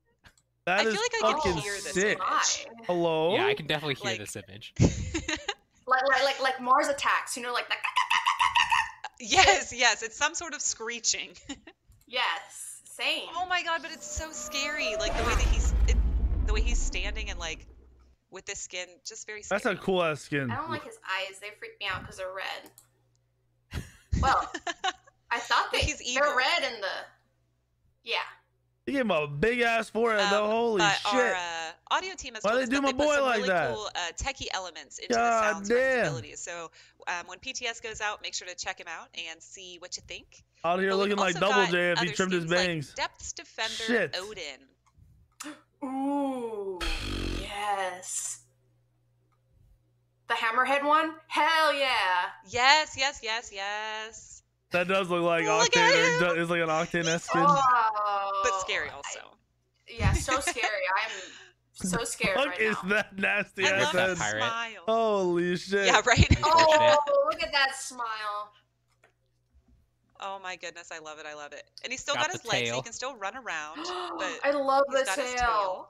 B: That
A: I
B: is
A: feel like I can
B: fucking
A: hear this
B: sick.
A: image.
B: Hello?
C: Yeah, I can definitely hear
A: Like-
C: this image.
I: Like Mars attacks, you know, like
A: Yes, it's some sort of screeching.
I: yes, same.
A: Oh my god, but it's so scary. Like the way that the way he's standing and like with this skin, just very scary.
B: That's a cool ass skin.
I: I don't like his eyes. They freak me out because they're red. Well, I thought
A: But he's
I: they're
A: evil.
I: red in the. Yeah.
B: You gave him a big ass forehead though. Holy
A: but
B: shit.
A: Our audio team has
B: Why
A: told
B: they
A: us
B: do
A: that
B: my
A: they put
B: boy
A: some
B: like
A: really
B: that?
A: cool techie elements into
B: God
A: the sounds for his
B: damn.
A: abilities. So when PTS goes out, make sure to check him out and see what you think.
B: Out here
A: But we've
B: looking like
A: also
B: Double
A: got
B: J if he
A: other
B: trimmed his
A: skins like
B: bangs.
A: Depths Defender
B: Shit.
A: Odin.
I: Ooh, yes. The Hammerhead one? Hell yeah.
A: Yes.
B: That does look like
A: Look at
B: Octane.
A: him.
B: It's like an Octane-esque skin.
I: Oh,
A: But scary also.
I: Yeah, so scary. I'm so scared
B: Fuck
I: right
B: is
I: now.
B: that nasty
A: I
B: ass
A: love
C: that
A: his
B: head?
C: pirate.
A: smile.
B: Holy shit.
A: Yeah, right?
I: Oh, look at that smile.
A: Oh my goodness, I love it. And he's still
C: Got
A: got his
C: the
A: legs, so he
C: tail.
A: can still run around. But
I: I love
A: he's
I: the
A: got his
I: tail.
A: tail.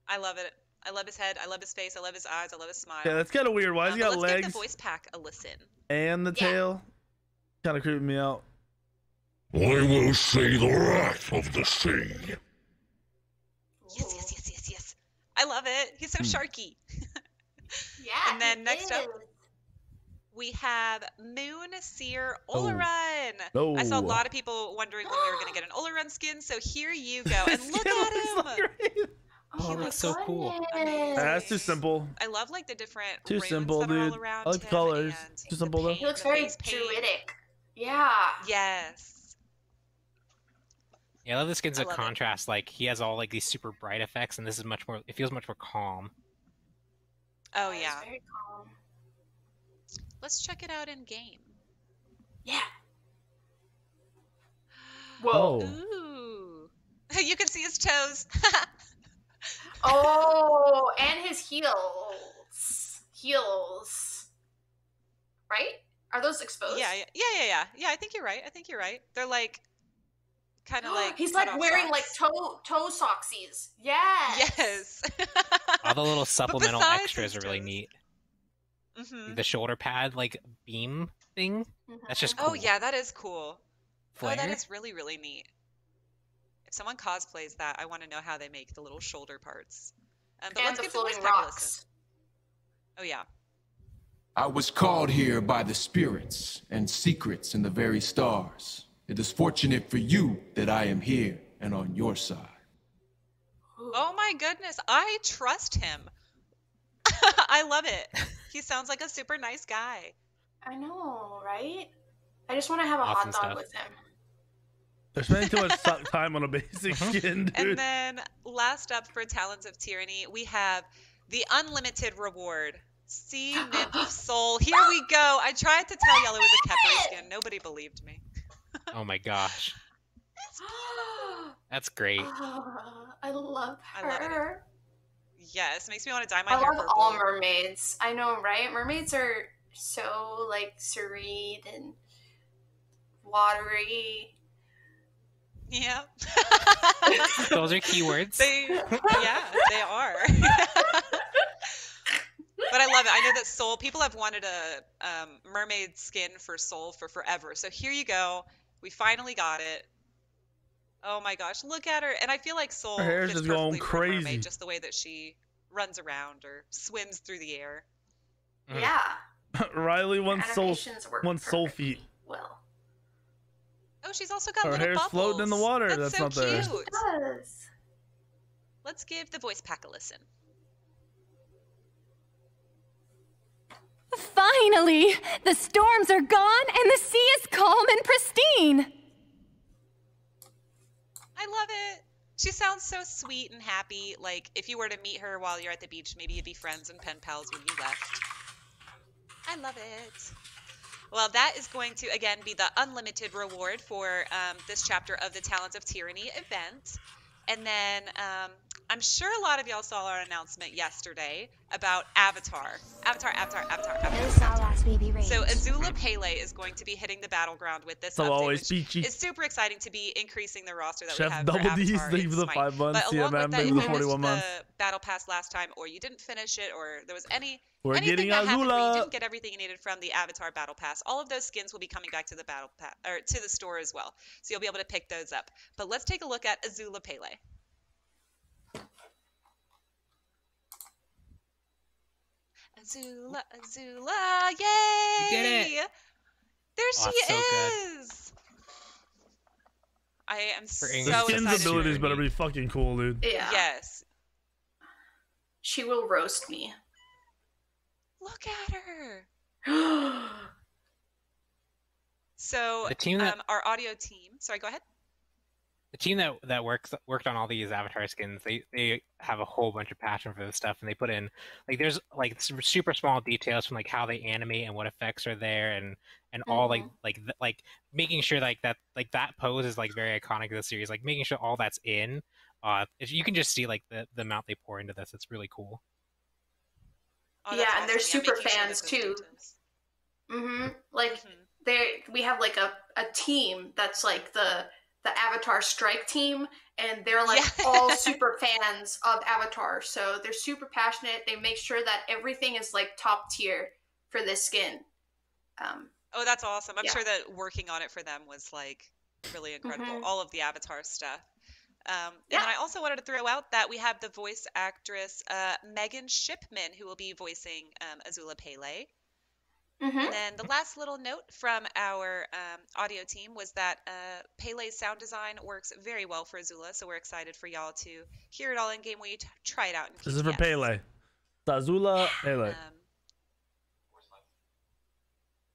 A: I love it. I love his head. I love his face. I love his eyes. I love his smile.
B: Yeah, that's kind of weird. Why has he
A: But
B: got
A: let's give
B: legs
A: the voice pack a listen.
B: and the
I: Yeah.
B: tail? Kind of creeping me out.
E: I will say the wrath of the sea.
A: Yes. I love it. He's so sharky.
I: Yeah.
A: And then
I: he
A: next up,
I: is.
A: we have Moon Seer
B: Oh.
A: Oleron.
B: No.
A: I saw a lot of people wondering when we were going to get an Oleron skin, so here you go. And look
B: Skin
A: at
B: looks
A: him.
B: like great.
C: Oh,
I: my
C: that's so cool.
I: goodness.
B: That's too simple.
A: I love like the different
B: Too
A: runes
B: simple,
A: that are all
B: dude.
A: around
B: I like the
A: him
B: colors.
A: and
B: Too
A: the
B: simple, though.
A: paint,
I: He looks
A: the
I: very
A: face paint.
I: druidic. Yeah.
A: Yes.
C: Yeah, I love the skins
A: I
C: of
A: love it.
C: contrast. Like he has all like these super bright effects, and this is much more. It feels much more calm.
A: Oh
I: It's
A: yeah.
I: very calm.
A: Let's check it out in game.
I: Yeah.
B: Whoa.
A: Ooh. You can see his toes.
I: Oh, and his heels. Heels. Right? Are those exposed?
A: Yeah. I think you're right. They're like kind of like
I: he's like wearing
A: socks.
I: like toe socksies. Yes.
A: Yes.
C: All the little supplemental extras are really neat.
A: Mm-hmm.
C: The shoulder pad like beam thing. That's just cool.
A: Oh yeah, that is cool.
C: Flare?
A: Oh, that is really, really neat. If someone cosplays that, I want to know how they make the little shoulder parts. But
I: And
A: let's
I: the
A: give
I: floating
A: the voice pack a
I: rocks.
A: listen. Oh yeah.
J: I was called here by the spirits and secrets in the very stars. It is fortunate for you that I am here and on your side.
A: Oh my goodness, I trust him. I love it. He sounds like a super nice guy.
I: I know, right? I just want to have a
C: Awesome
I: hot dog
C: stuff.
I: with him.
B: They're spending too much time on a basic skin, dude.
A: And then last up for Talons of Tyranny, we have the unlimited reward. Sea Nymph Soul. Here we go. I tried to tell y'all it was a Kepler skin. Nobody believed me.
C: Oh my gosh. That's great.
I: I love her.
A: I love it. Yes, makes me want to dye my
I: I
A: hair
I: love
A: purple.
I: all mermaids. I know, right? Mermaids are so like serene and watery.
A: Yeah.
C: Those are keywords.
A: Yeah, they are. But I love it. I know that Soul, people have wanted a mermaid skin for Soul for forever. So here you go. We finally got it. Oh my gosh, look at her. And I feel like Soul
B: Her hair's
A: fits
B: just going
A: perfectly for a
B: crazy.
A: mermaid, just the way that she runs around or swims through the air.
I: Yeah.
B: Riley wants soul
I: Animations work
B: soul
I: perfect.
B: feet.
I: Well,
A: Oh, she's also got
B: Her
A: little
B: hair's
A: bubbles.
B: floating in the water. That's
A: so
B: not there.
A: cute.
I: does.
A: Let's give the voice pack a listen.
K: Finally! The storms are gone and the sea is calm and pristine!
A: I love it. She sounds so sweet and happy. Like, if you were to meet her while you're at the beach, maybe you'd be friends and pen pals when you left. I love it. Well, that is going to, again, be the unlimited reward for this chapter of the Talons of Tyranny event. And then I'm sure a lot of y'all saw our announcement yesterday about Avatar. Avatar.
G: No saw last baby rage.
A: So Azula Pele is going to be hitting the battleground with this
B: So
A: update,
B: always
A: which
B: peachy.
A: is super exciting to be increasing the roster that
B: Chef
A: we have
B: Double
A: for
B: D's,
A: Avatar
B: thank you
A: in
B: for the
A: Smite.
B: 5 months.
A: But along
B: CMM,
A: with that,
B: thank
A: you
B: you for the
A: missed
B: 41 months.
A: the battle pass last time, or you didn't finish it, or there was anything
B: getting
A: that happened where you
B: Azula.
A: didn't get everything you needed from the Avatar battle pass. All of those skins will be coming back to the battle pass or to the store as well, so you'll be able to pick those up. But let's take a look at Azula Pele. Azula, yay!
C: You did it.
A: There
C: Oh,
A: she
C: so good.
A: is. I am so
C: English.
B: The skin's
A: excited.
B: abilities better be fucking cool, dude.
I: Yeah.
A: Yes.
I: She will roast me.
A: Look at her. So,
C: The team that-
A: our audio team. Sorry, go ahead.
C: The team that worked on all these Avatar skins, they have a whole bunch of passion for this stuff, and they put in like there's like some super small details from like how they animate and what effects are there, and all like making sure like that pose is like very iconic of the series, like making sure all that's in. If you can just see like the amount they pour into this, it's really cool.
A: Oh,
I: Yeah,
A: that's
I: and they're
A: awesome.
I: super
A: making sure that
I: fans,
A: those
I: too.
A: details-
I: Like we have like a team that's like the Avatar Strike team, and they're like all super fans of Avatar, so they're super passionate. They make sure that everything is like top tier for this skin.
A: Oh, that's awesome. I'm
I: Yeah.
A: sure that working on it for them was like really incredible. All of the Avatar stuff. And then I also wanted to throw out that we have the voice actress Megan Shipman, who will be voicing Azula Pele. And then the last little note from our audio team was that Pele's sound design works very well for Azula, so we're excited for y'all to hear it all in game when you try it out. In
B: This is for
A: QTS.
B: Pele. It's Azula Pele.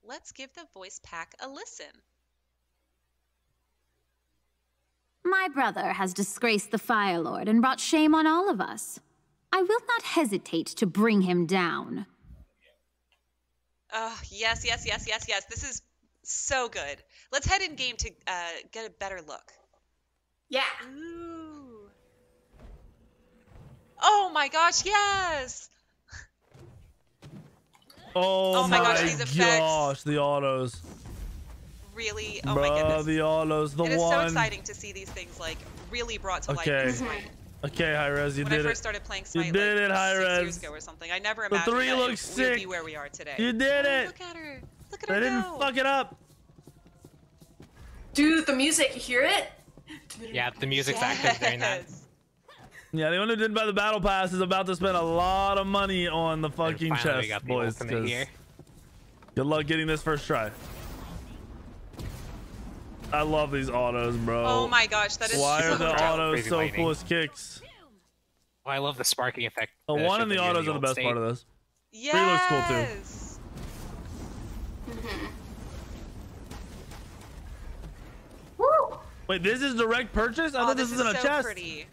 A: Let's give the voice pack a listen.
K: My brother has disgraced the Fire Lord and brought shame on all of us. I will not hesitate to bring him down.
A: Oh, yes. This is so good. Let's head in game to get a better look.
I: Yeah.
A: Ooh. Oh my gosh, yes!
B: Oh my
A: gosh, these effects.
B: gosh, the autos.
A: really, oh my goodness.
B: The autos, the
A: it is
B: one.
A: so exciting to see these things like really brought to life in Smite.
B: Okay, HIREZ, you
A: when
B: did it.
A: When I first started playing Smite,
B: you did it, HIREZ.
A: 6 years ago or something, I never imagined
B: the 3
A: that
B: looks
A: we would
B: sick.
A: be where we are today.
B: You did it.
A: Look at her. Look at her.
B: I didn't fuck it up.
I: Dude, the music, you hear it?
C: Yeah, the music's active during that.
B: Yeah, anyone who didn't buy the battle pass is about to spend a lot of money on the fucking chest, boys. Good luck getting this first try. I love these autos, bro.
A: Oh my gosh, that is
B: Why
A: so
B: are the autos so
C: lightning.
B: full of kicks?
C: Well, I love the sparking effect.
B: The one and the autos are the best part of this.
A: Yes.
B: 3 looks cool too.
I: Woo!
B: Wait, this is direct purchase? I thought this was in a chest.
A: Pretty.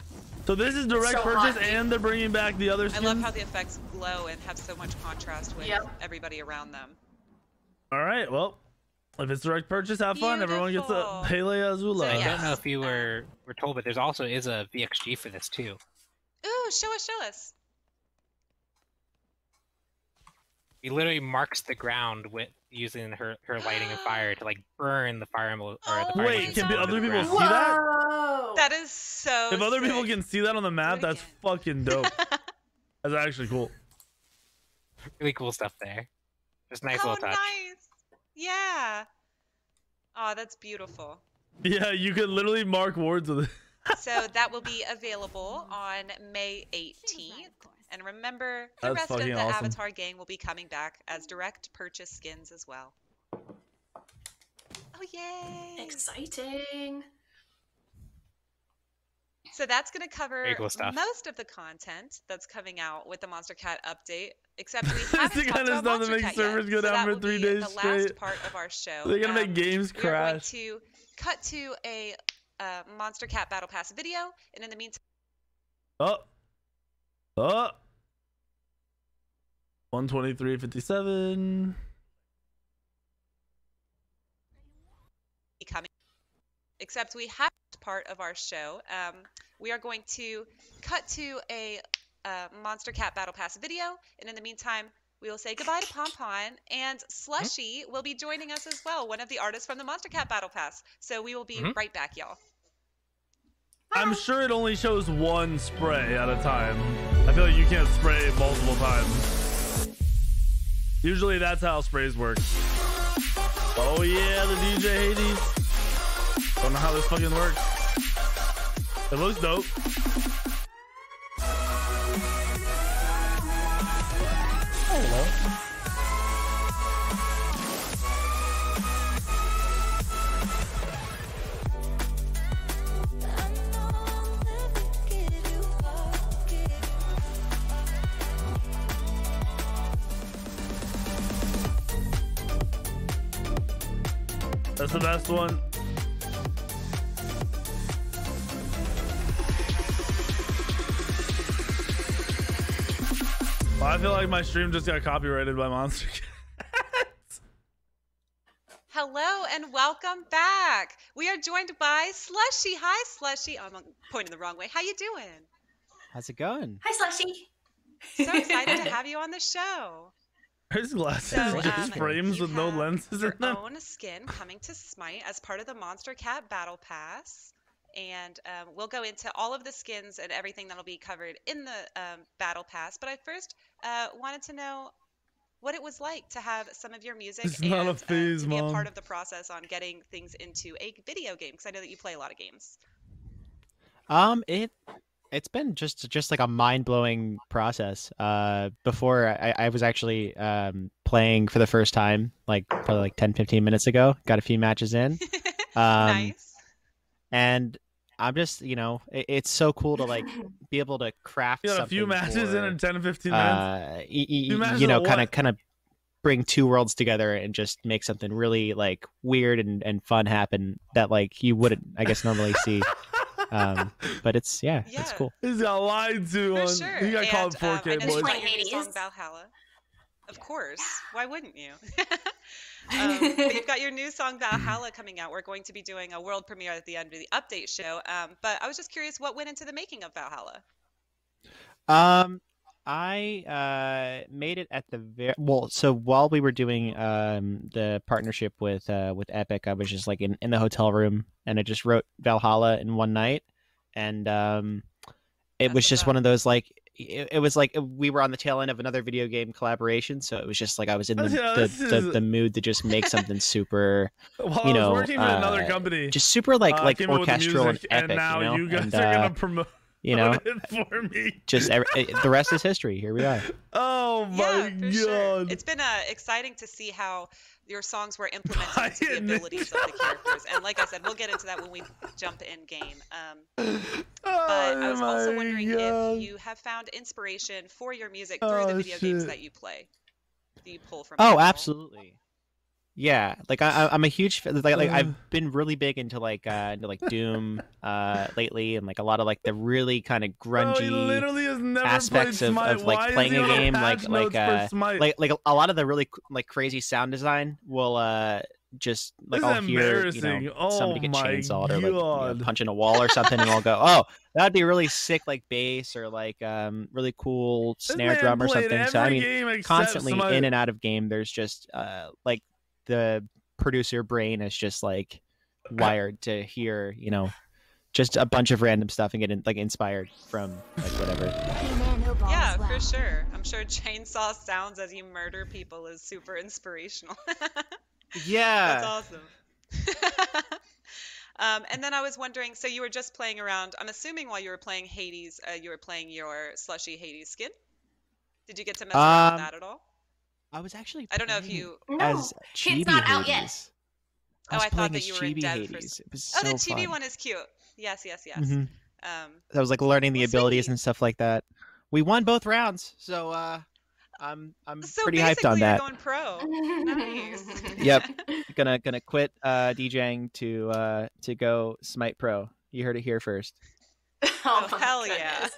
B: So this is direct purchase, and they're bringing back the other skins?
A: I love how the effects glow and have so much contrast with everybody around them.
B: All right, well, if it's direct purchase, have fun. Everyone gets a Pele Azula.
C: So, I don't know if you were told, but there's also is a VXG for this too.
A: Ooh, show us.
C: He literally marks the ground with using her lighting and fire to like burn the fire emblem.
B: Wait, can other people see that?
A: That is so
B: If other
A: sick.
B: people can see that on the map, that's fucking dope. That's actually cool.
C: Really cool stuff there. Just nice little touch.
A: Nice. Yeah. Oh, that's beautiful.
B: Yeah, you could literally mark wards with it.
A: So that will be available on May 18th. And remember, the
B: That's
A: rest of the
B: awesome.
A: Avatar gang will be coming back as direct purchase skins as well. Oh, yay!
I: Exciting.
A: So that's going to cover
C: cool
A: most of the content that's coming out with the Monster Cat update, except we haven't
B: the kind
A: talked
B: of
A: about
B: stuff that
A: Monster
B: makes
A: Cat
B: servers
A: yet.
B: go
A: So
B: down
A: that
B: for
A: will
B: 3
A: be
B: days
A: the
B: straight.
A: last part of our show.
B: They're gonna make games
A: we are going
B: crash.
A: to cut to a Monster Cat Battle Pass video, and in the meantime...
B: 123.57.
A: Coming, except we have part of our show. We are going to cut to a Monster Cat Battle Pass video, and in the meantime, we will say goodbye to Pompon, and Slushy will be joining us as well, one of the artists from the Monster Cat Battle Pass. So we will be right back, y'all.
B: I'm sure it only shows one spray at a time. I feel like you can't spray multiple times. Usually that's how sprays work. Oh yeah, the DJ Hades. Don't know how this fucking works. It looks dope. Hello. That's the best one. Well, I feel like my stream just got copyrighted by Monster Cat.
A: Hello and welcome back. We are joined by Slushy. Hi, Slushy. Oh, I'm pointing the wrong way. How you doing?
L: How's it going?
I: Hi, Slushy.
A: So excited to have you on the show.
B: His glasses just frames with no lenses in them.
A: Own skin coming to Smite as part of the Monster Cat Battle Pass. And we'll go into all of the skins and everything that'll be covered in the Battle Pass. But I first wanted to know what it was like to have some of your music
B: It's
A: and
B: not a phase,
A: to be a
B: Mom.
A: part of the process on getting things into a video game, because I know that you play a lot of games.
L: It's been just like a mind-blowing process. Before I was actually playing for the first time, like probably like 10-15 minutes ago. Got a few matches in.
A: Nice.
L: And I'm just, it's so cool to like be able to craft
B: You got a
L: something
B: few matches in 10 to 15 minutes.
L: kind of bring two worlds together and just make something really like weird and fun happen that like you wouldn't, I guess, normally see. But it's cool.
B: He's got lied to.
A: For sure.
B: He got called
A: I
B: 4K
A: know you
B: boys.
A: got your new song Valhalla. Of course. Why wouldn't you? But you've got your new song Valhalla coming out. We're going to be doing a world premiere at the end of the update show. But I was just curious, what went into the making of Valhalla?
L: I made it at the so while we were doing the partnership with Epic, I was just like in the hotel room, and I just wrote Valhalla in one night, and it was just one of those like it was like we were on the tail end of another video game collaboration, so it was just like I was in the mood to just make something super,
B: working with another company,
L: just super like orchestral and epic.
B: And now you guys are gonna promote. For me.
L: Just the rest is history. Here we are.
B: Oh my god!
A: Sure. It's been exciting to see how your songs were implemented into the abilities of the characters, and like I said, we'll get into that when we jump in game. But I was also wondering if you have found inspiration for your music through the video games that you play. Do you pull from?
L: Oh, absolutely. Yeah, like I'm a huge like I've been really big into like Doom lately, and like a lot of like the really kind of grungy aspects of like playing a game, like a lot of the really like crazy sound design will just like I'll hear somebody get chainsawed or like punching a wall or something, and I'll go, oh, that'd be really sick, like bass or like really cool snare drum or something. So I mean, constantly in and out of game, there's just like the producer brain is just like wired to hear, just a bunch of random stuff and get like inspired from like whatever.
A: Yeah, for sure. I'm sure chainsaw sounds as you murder people is super inspirational.
L: Yeah.
A: That's awesome. And then I was wondering, so you were just playing around, I'm assuming while you were playing Hades, you were playing your slushy Hades skin? Did you get to mess around with that at all?
L: I was actually
A: I don't know if you...
L: as Chibi
I: it's not
L: Hades.
I: out yet.
A: I thought that you were in
L: Chibi
A: dev
L: Hades.
A: for...
L: It was so
A: the Chibi
L: fun.
A: one is cute. Yes.
L: Mm-hmm. I was like learning the abilities and stuff like that. We won both rounds, so I'm pretty hyped on that.
A: You're going pro. Nice.
L: Yep, gonna quit DJing to go Smite Pro. You heard it here first.
A: Oh hell yeah.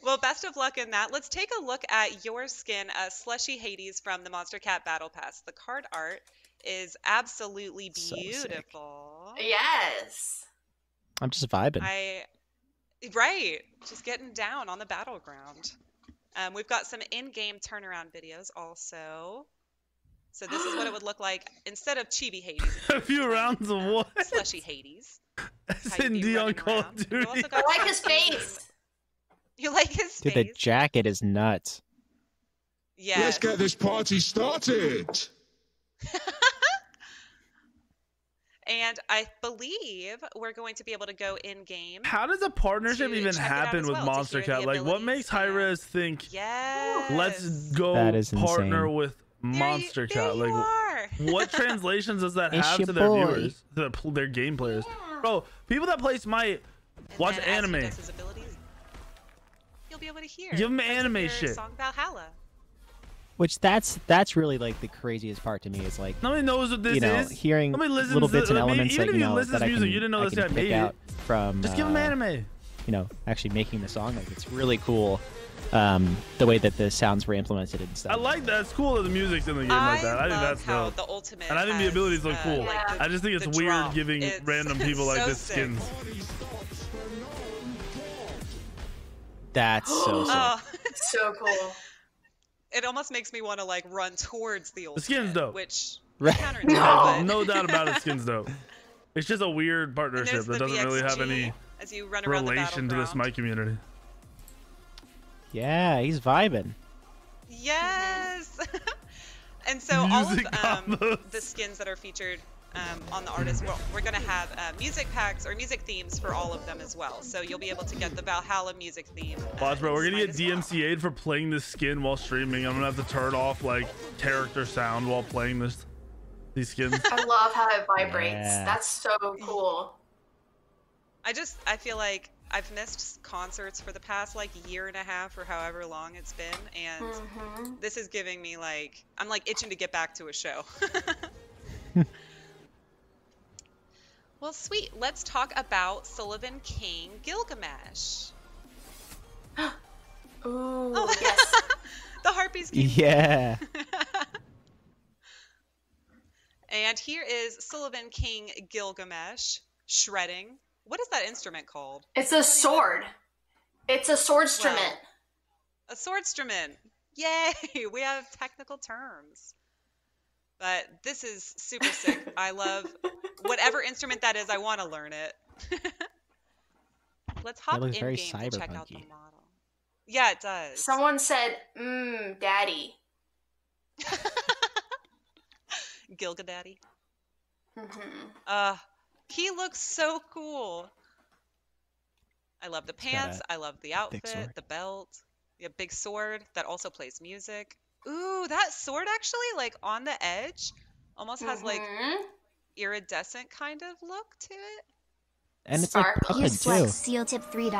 A: Well, best of luck in that. Let's take a look at your skin, Slushy Hades from the Monster Cat Battle Pass. The card art is absolutely beautiful.
I: Yes.
L: I'm just vibing.
A: Right. Just getting down on the battleground. We've got some in-game turnaround videos also. So this is what it would look like instead of Chibi Hades.
B: A few rounds of what?
A: Slushy Hades.
B: Cindy on Call of Duty.
I: I like his face.
A: You like his face?
L: Dude, the jacket is nuts.
A: Yeah.
J: Let's get this party started.
A: And I believe we're going to be able to go in game.
B: How does a partnership even happen with Monster Cat? Like, what makes HIREZ think?
A: Yes.
B: Let's go partner with Monster Cat. Like, what translations does that have to their viewers, to their game players? Bro, people that play Smite watch anime.
A: You'll be able to hear.
B: Give them anime shit.
A: Song Valhalla.
L: Which that's really like the craziest part to me is like
B: nobody knows what this is.
L: Hearing little bits and elements that that I can pick out from.
B: Just give them anime.
L: Actually making the song, like it's really cool. The way that the sounds were implemented and stuff.
B: I like that. It's cool that the music's in the game like that. I think that's dope.
A: The ultimate
B: and I think the abilities look cool.
A: Like
B: I just think it's weird giving random people like this skins.
L: That's so sick.
A: Oh,
I: so cool.
A: It almost makes me want to like run towards the ultimate.
B: The skin's dope.
A: Which
B: no doubt about it. Skin's dope. It's just a weird partnership that doesn't really have any relation to the Smite community.
L: Yeah, he's vibing.
A: Yes. And so all of the skins that are featured on the artist, we're going to have music packs or music themes for all of them as well. So you'll be able to get the Valhalla music theme.
B: Watch, bro, we're going to get DMCA'd for playing this skin while streaming. I'm going to have to turn off like character sound while playing these skins.
I: I love how it vibrates. Yeah. That's so cool.
A: I feel like I've missed concerts for the past like year and a half or however long it's been, and this is giving me like I'm like itching to get back to a show. Well, sweet. Let's talk about Sullivan King Gilgamesh.
I: Ooh, yes.
A: The harpies came.
L: Yeah.
A: And here is Sullivan King Gilgamesh shredding. What is that instrument called?
I: It's a sword. It's a sword instrument.
A: A swordstrument. Yay! We have technical terms. But this is super sick. I love whatever instrument that is. I want to learn it. Let's hop in game to check out the model. Yeah, it does.
I: Someone said, daddy.
A: Gilgadaddy. He looks so cool. I love the pants. I love the outfit, the belt. Yeah, big sword that also plays music. Ooh, that sword actually, like, on the edge, almost has, like, iridescent kind of look to it.
L: And it's like
G: Here's Flex Seal Tip $3.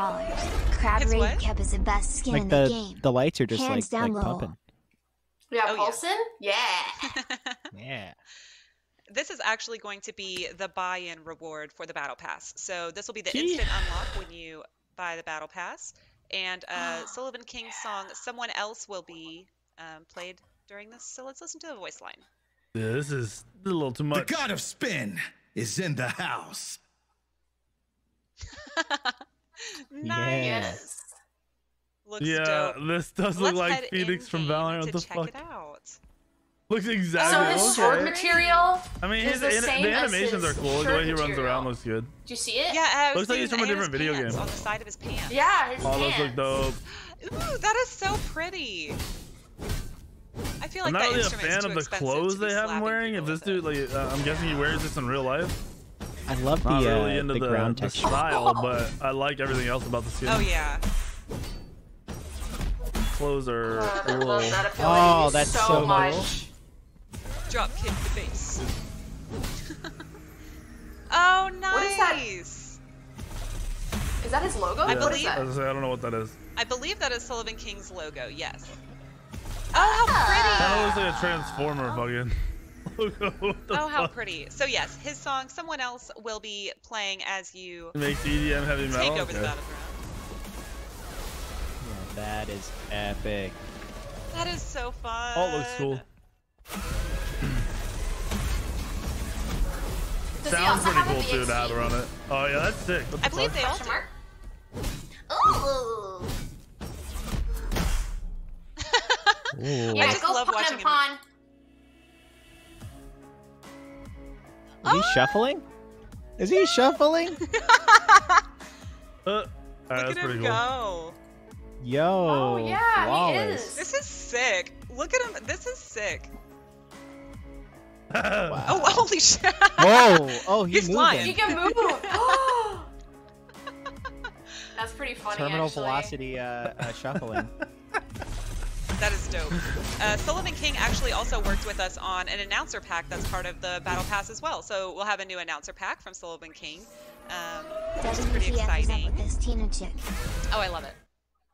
G: Crab Raid Cap is the best skin
L: like
G: in the game.
L: The lights are just
G: Hands
L: like
G: down
L: pumping.
I: Yeah, Paulson? Yeah.
L: Yeah.
A: This is actually going to be the buy-in reward for the Battle Pass. So this will be the instant unlock when you buy the Battle Pass. And Sullivan King's song, Someone Else, will be played during this. So let's listen to the voice line.
B: Yeah, this is a little too much.
E: The god of spin is in the house.
A: Nice.
L: Yes.
A: Looks
B: dope. This does look like Phoenix from Valorant. What the fuck? Looks exactly.
I: So his sword material.
B: I mean, the animations are cool. The way he runs around looks good.
I: Do you see it?
A: Yeah,
B: looks like he's from a different video game.
A: On the side of his pants.
I: Yeah, his pants.
B: Those look dope.
A: Ooh, that is so pretty. I feel like
B: I'm not
A: that
B: really a
A: instrument's
B: fan
A: too
B: of the clothes they have him wearing. If this dude, like, I'm guessing he wears this in real life.
L: I love
B: not
L: the
B: really into the
L: ground texture.
B: style, but I like everything else about the skin.
A: Oh yeah.
B: Clothes are a little.
L: Oh, that's so
I: much.
A: Drop kick the base. Oh, nice.
I: What is that? Is that his logo?
A: I
I: What is
A: believe.
I: that?
B: I don't know what that is.
A: I believe that is Sullivan King's logo. Yes. Oh, how pretty!
B: That looks like a transformer fucking logo.
A: Oh, how pretty. So yes, his song, Someone Else, will be playing as you
B: make EDM heavy metal.
A: Take over the battleground.
L: Yeah, that is epic.
A: That is so fun.
B: Oh, it looks cool. Sounds pretty cool too to have her on it. Oh yeah, that's sick.
A: I believe they all do.
I: Ooh.
A: I just love watching him.
L: Is he shuffling? Is he shuffling?
A: Look at him go.
L: Yo.
I: Oh yeah,
L: flawless.
I: he is.
A: This is sick. Look at him. This is sick.
L: Wow.
A: Oh, holy shit.
L: Whoa. Oh, he's
A: flying.
I: He can move. That's pretty funny.
L: Terminal
I: actually.
L: velocity shuffling.
A: That is dope. Sullivan King actually also worked with us on an announcer pack that's part of the Battle Pass as well. So we'll have a new announcer pack from Sullivan King, which is pretty exciting. Oh, I love it.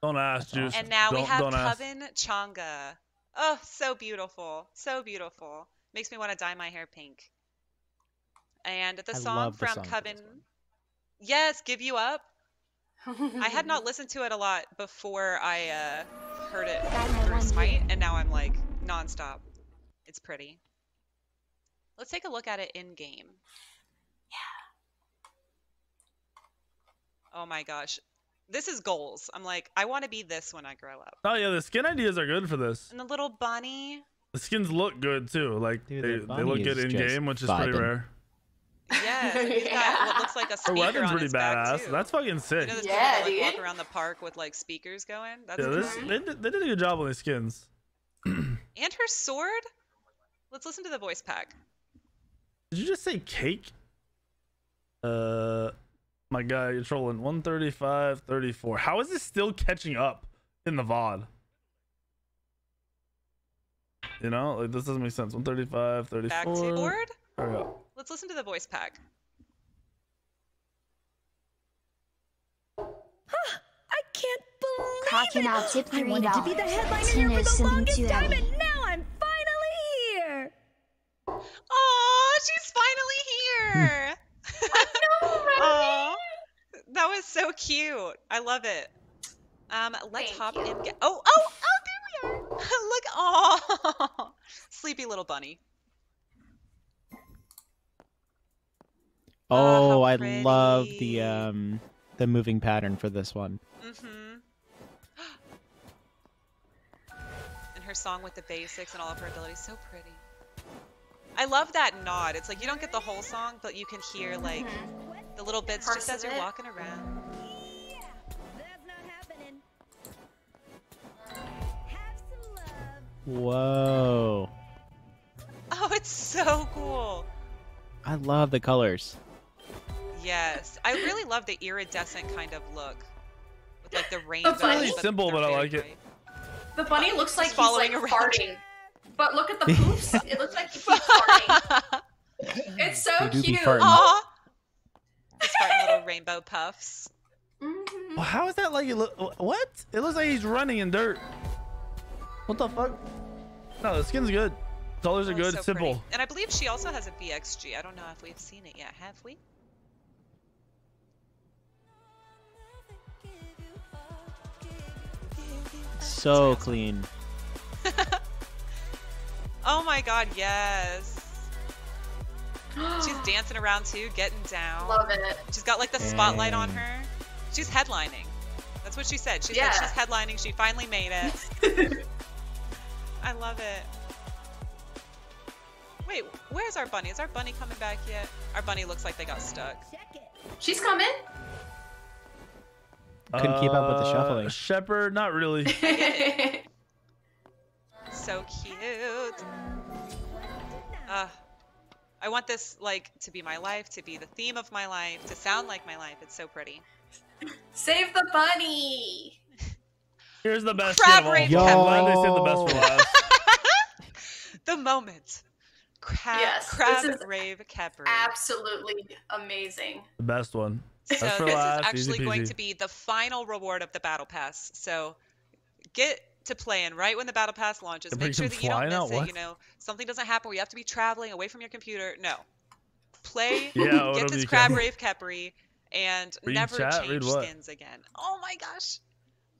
B: Don't ask, Juice.
A: And now we have
B: ask.
A: Coven Changa. Oh, so beautiful. So beautiful. Makes me want to dye my hair pink. And the song from Coven... Yes, Give You Up. I had not listened to it a lot before I heard it through Smite, and now I'm like nonstop. It's pretty. Let's take a look at it in game.
I: Yeah.
A: Oh my gosh. This is goals. I'm like, I want to be this when I grow up.
B: Oh yeah, the skin ideas are good for this.
A: And the little bunny.
B: The skins look good too. Like
L: dude,
B: they look good in game, which is pretty rare.
A: Yeah, he's got what looks like a speaker
B: Her weapon's
A: on
B: pretty
A: his back,
B: badass.
A: too.
B: That's fucking sick.
A: You know, people that, like, walk around the park with like speakers going. That's
B: they did a good job on the skins.
A: And her sword. Let's listen to the voice pack.
B: Did you just say cake? My guy, you're trolling. 135, 34. How is this still catching up in the VOD? You know, like this doesn't make sense. 135, 34.
A: Back to board.
B: Hurry up.
A: Let's listen to the voice pack.
M: I can't believe
G: Crocking out tip $3.
M: I wanted to be the headliner here for the longest time, and now I'm finally here.
A: Oh, she's finally here.
I: I know, right?
A: That was so cute. I love it. Let's hop in. There we are. Look, oh, sleepy little bunny.
L: Oh, I love the moving pattern for this one.
A: her song with the basics and all of her abilities. So pretty. I love that nod. It's like you don't get the whole song, but you can hear like the little bits
I: Parts
A: just as
I: of
A: you're
I: it.
A: walking around.
L: Whoa.
A: Oh, it's so cool.
L: I love the colors.
A: Yes. I really love the iridescent kind of look. With like the rainbow.
I: It's really
B: simple, but I like it.
I: The bunny looks like he's
A: following
I: like
A: around.
I: farting. But look at the poofs. It looks like he keeps farting. It's so
L: They do be
I: cute.
L: farting.
A: Aw. Just farting little rainbow puffs.
I: Mhm.
B: Well, how is that like? What? It looks like he's running in dirt. What the fuck? No, the skin's good. Colors are
A: Oh,
B: good.
A: so
B: Simple.
A: pretty. And I believe she also has a VXG. I don't know if we've seen it yet. Have we?
L: So clean.
A: Oh my god, yes. She's dancing around too, getting down.
I: Love it.
A: She's got like the spotlight on
L: Dang.
A: her. She's headlining. That's what she said. She
I: Yeah.
A: said she's headlining. She finally made it. I love it. Wait, where's our bunny? Is our bunny coming back yet? Our bunny looks like they got stuck.
I: She's coming.
L: Couldn't keep up with the shuffling.
B: Shepherd, not really.
A: So cute. I want this like to be my life, to be the theme of my life, to sound like my life. It's so pretty.
I: Save the bunny.
B: Here's the best
A: Crab
B: skin of all.
A: rape
B: I'm glad they saved the
L: Yo.
B: best for last.
A: The moment.
I: Yes,
A: Crab
I: this is
A: Rave Capri.
I: Absolutely amazing.
B: The best one.
A: So
B: Best for
A: this
B: last,
A: is actually
B: easy
A: going
B: peasy.
A: to be the final reward of the Battle Pass. So get to playing right when the Battle Pass launches.
B: They
A: Make sure
B: can
A: that you don't
B: fly now?
A: miss it.
B: What?
A: You know, something doesn't happen where you have to be traveling away from your computer. No. Play,
B: Yeah,
A: get
B: whatever
A: this
B: you
A: Crab
B: can.
A: Rave Capri, and
B: Read
A: never
B: chat?
A: change
B: Read what?
A: skins again. Oh my gosh.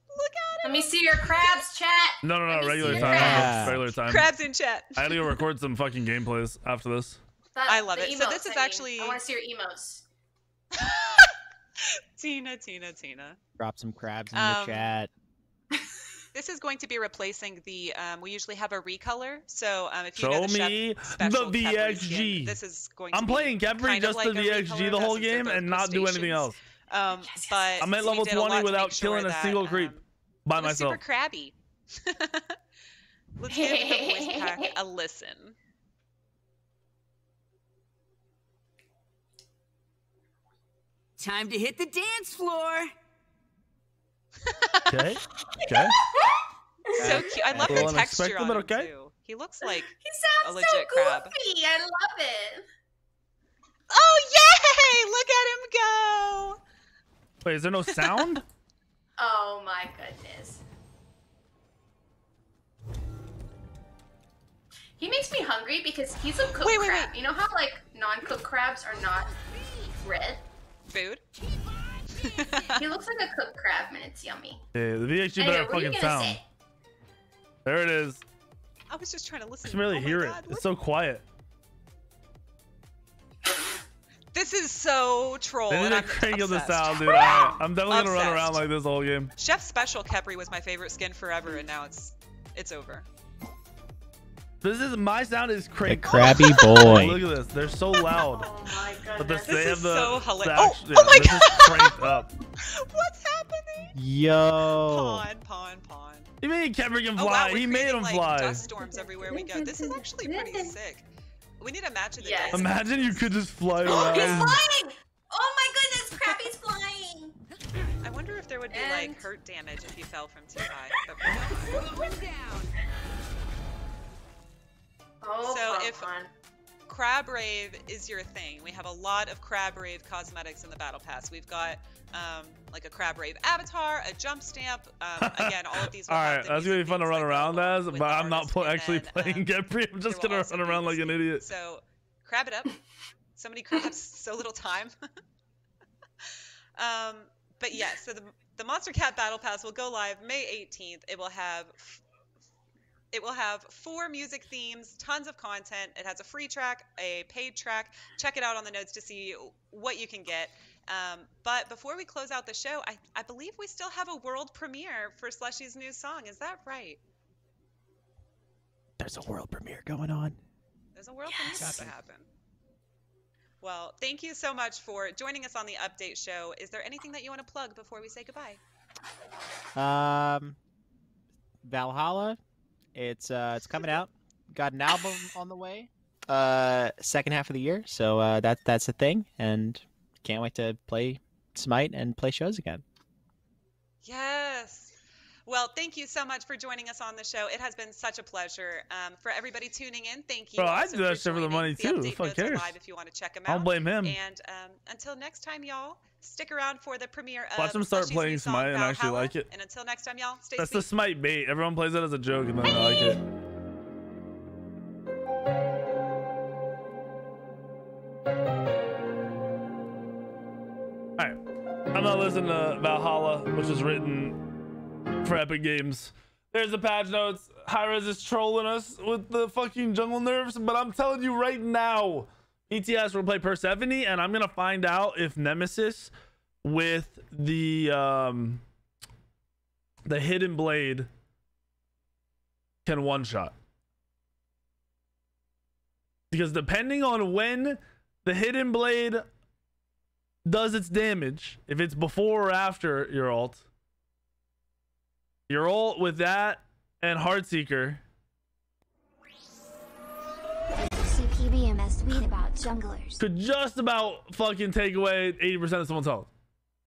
A: Look at
I: Let me see your crabs, chat.
B: No,
I: Let me
B: regular
I: see
B: time.
I: your crabs.
B: Regular time.
A: Crabs in chat.
B: I had to go record some fucking gameplays after this.
A: I love
I: The
A: it. So
I: emotes,
A: this is
I: I mean.
A: actually-
I: I want to see your emotes.
A: Tina.
L: Drop some crabs in the
A: Um,
L: chat.
A: This is going to be replacing the, we usually have a recolor. So if you
B: Show
A: know the Chef
B: me
A: special
B: the
A: Capri skin,
B: VXG.
A: this is going to
B: I'm
A: be
B: playing Capri
A: kind of
B: just
A: like
B: the
A: a
B: VXG
A: recolor,
B: the whole
A: since they're
B: game
A: both
B: and not do anything
A: crustaceans.
B: else.
A: But
B: I'm at
A: we
B: level
A: did a lot
B: 20
A: to
B: without
A: make sure
B: killing a
A: that,
B: single creep by
A: it was
B: myself.
A: super crabby. Let's give the voice pack a listen.
N: Time to hit the dance floor.
B: Okay.
A: So cute. I love
B: A
A: the
B: little
A: texture
B: unexpected,
A: on
B: but
A: him
B: okay.
A: too. He looks like
I: He
A: a
I: sounds
A: legit
I: so
A: crab.
I: goofy. I love it.
A: Oh yay! Look at him go!
B: Wait, is there no sound?
I: Oh my goodness. He makes me hungry because he's a cooked crab. You know how like non-cooked crabs are not red?
A: Food?
I: He looks like a cooked crab and it's yummy.
B: Yeah, the VXG
I: Anyway,
B: better
I: what are you
B: fucking
I: gonna
B: sound.
I: say?
B: There it is.
A: I was just trying to listen.
B: I can barely
A: Oh my
B: hear
A: God,
B: it. It's so quiet.
A: This is so troll.
B: They need
A: and
B: to
A: I'm
B: crank up the
A: obsessed.
B: sound, dude. I'm definitely gonna run
A: Obsessed.
B: around like this the whole game.
A: Chef Special Capri was my favorite skin forever, and now it's over.
B: This is my sound is crazy.
L: crabby boy.
B: Look at this. They're so loud.
I: Oh my
B: But
I: goodness.
B: they have
A: is
B: the,
A: so
B: the
A: hilarious.
B: actual,
A: Oh my
B: this
A: God.
B: is cranked up.
A: What's happening?
L: Yo.
A: Pawn.
B: He made Capri can
A: Oh
B: fly.
A: wow, we're
B: he made
A: creating,
B: him
A: like,
B: fly.
A: dust storms everywhere we go. This is actually pretty sick. We need a match of the
I: Yes.
A: day.
B: Imagine you could just fly
I: He's
B: around.
I: flying! Oh my goodness, Krabby's flying!
A: I wonder if there would be
I: And-
A: like hurt damage if you fell from too high. But
I: Oh,
A: So if-
I: fun.
A: Crab Rave is your thing. We have a lot of Crab Rave cosmetics in the Battle Pass. We've got like a Crab Rave avatar, a jump stamp. Again, all of these. Will
B: All
A: have
B: right,
A: the
B: that's gonna be
A: music
B: fun to
A: themes,
B: run
A: like,
B: around as,
A: with
B: but
A: the
B: I'm not
A: artist, and
B: actually
A: then,
B: playing Capri. I'm just
A: there will
B: gonna
A: also
B: run
A: be
B: around
A: the
B: like an
A: skins.
B: idiot.
A: So crab it up. So many crabs, so little time. But yeah, so the Monster Cat Battle Pass will go live May 18th. It will have 4 music themes, tons of content. It has a free track, a paid track. Check it out on the notes to see what you can get. But before we close out the show, I believe we still have a world premiere for Slushy's new song. Is that right?
L: There's a world premiere going on.
A: There's a world premiere about to happen. Well, thank you so much for joining us on the update show. Is there anything that you want to plug before we say goodbye?
L: Valhalla, it's coming out. Got an album on the way. Second half of the year, so that's a thing, and can't wait to play Smite and play shows again.
A: Yes. Well, thank you so much for joining us on the show. It has been such a pleasure. For everybody tuning in, thank you.
B: Bro, I do that shit for the money too. Fuck cares?
A: Live if you want to check them out.
B: I don't blame him.
A: And until next time, y'all, stick around for the premiere of
B: Watch them start playing Smite and actually like it.
A: And until next time, y'all, stay
B: That's
A: sweet.
B: the Smite bait. Everyone plays it as a joke and then they like it. Alright. I'm not listening to Valhalla, which is written for Epic Games. There's the patch notes. HIREZ is trolling us with the fucking jungle nerfs, but I'm telling you right now, ETS will play Persephone, and I'm gonna find out if Nemesis with the hidden blade can one-shot. Because depending on when the hidden blade does its damage, if it's before or after your ult with that and Heartseeker.
G: CPBMS tweet about junglers.
B: Could just about fucking take away 80% of someone's health.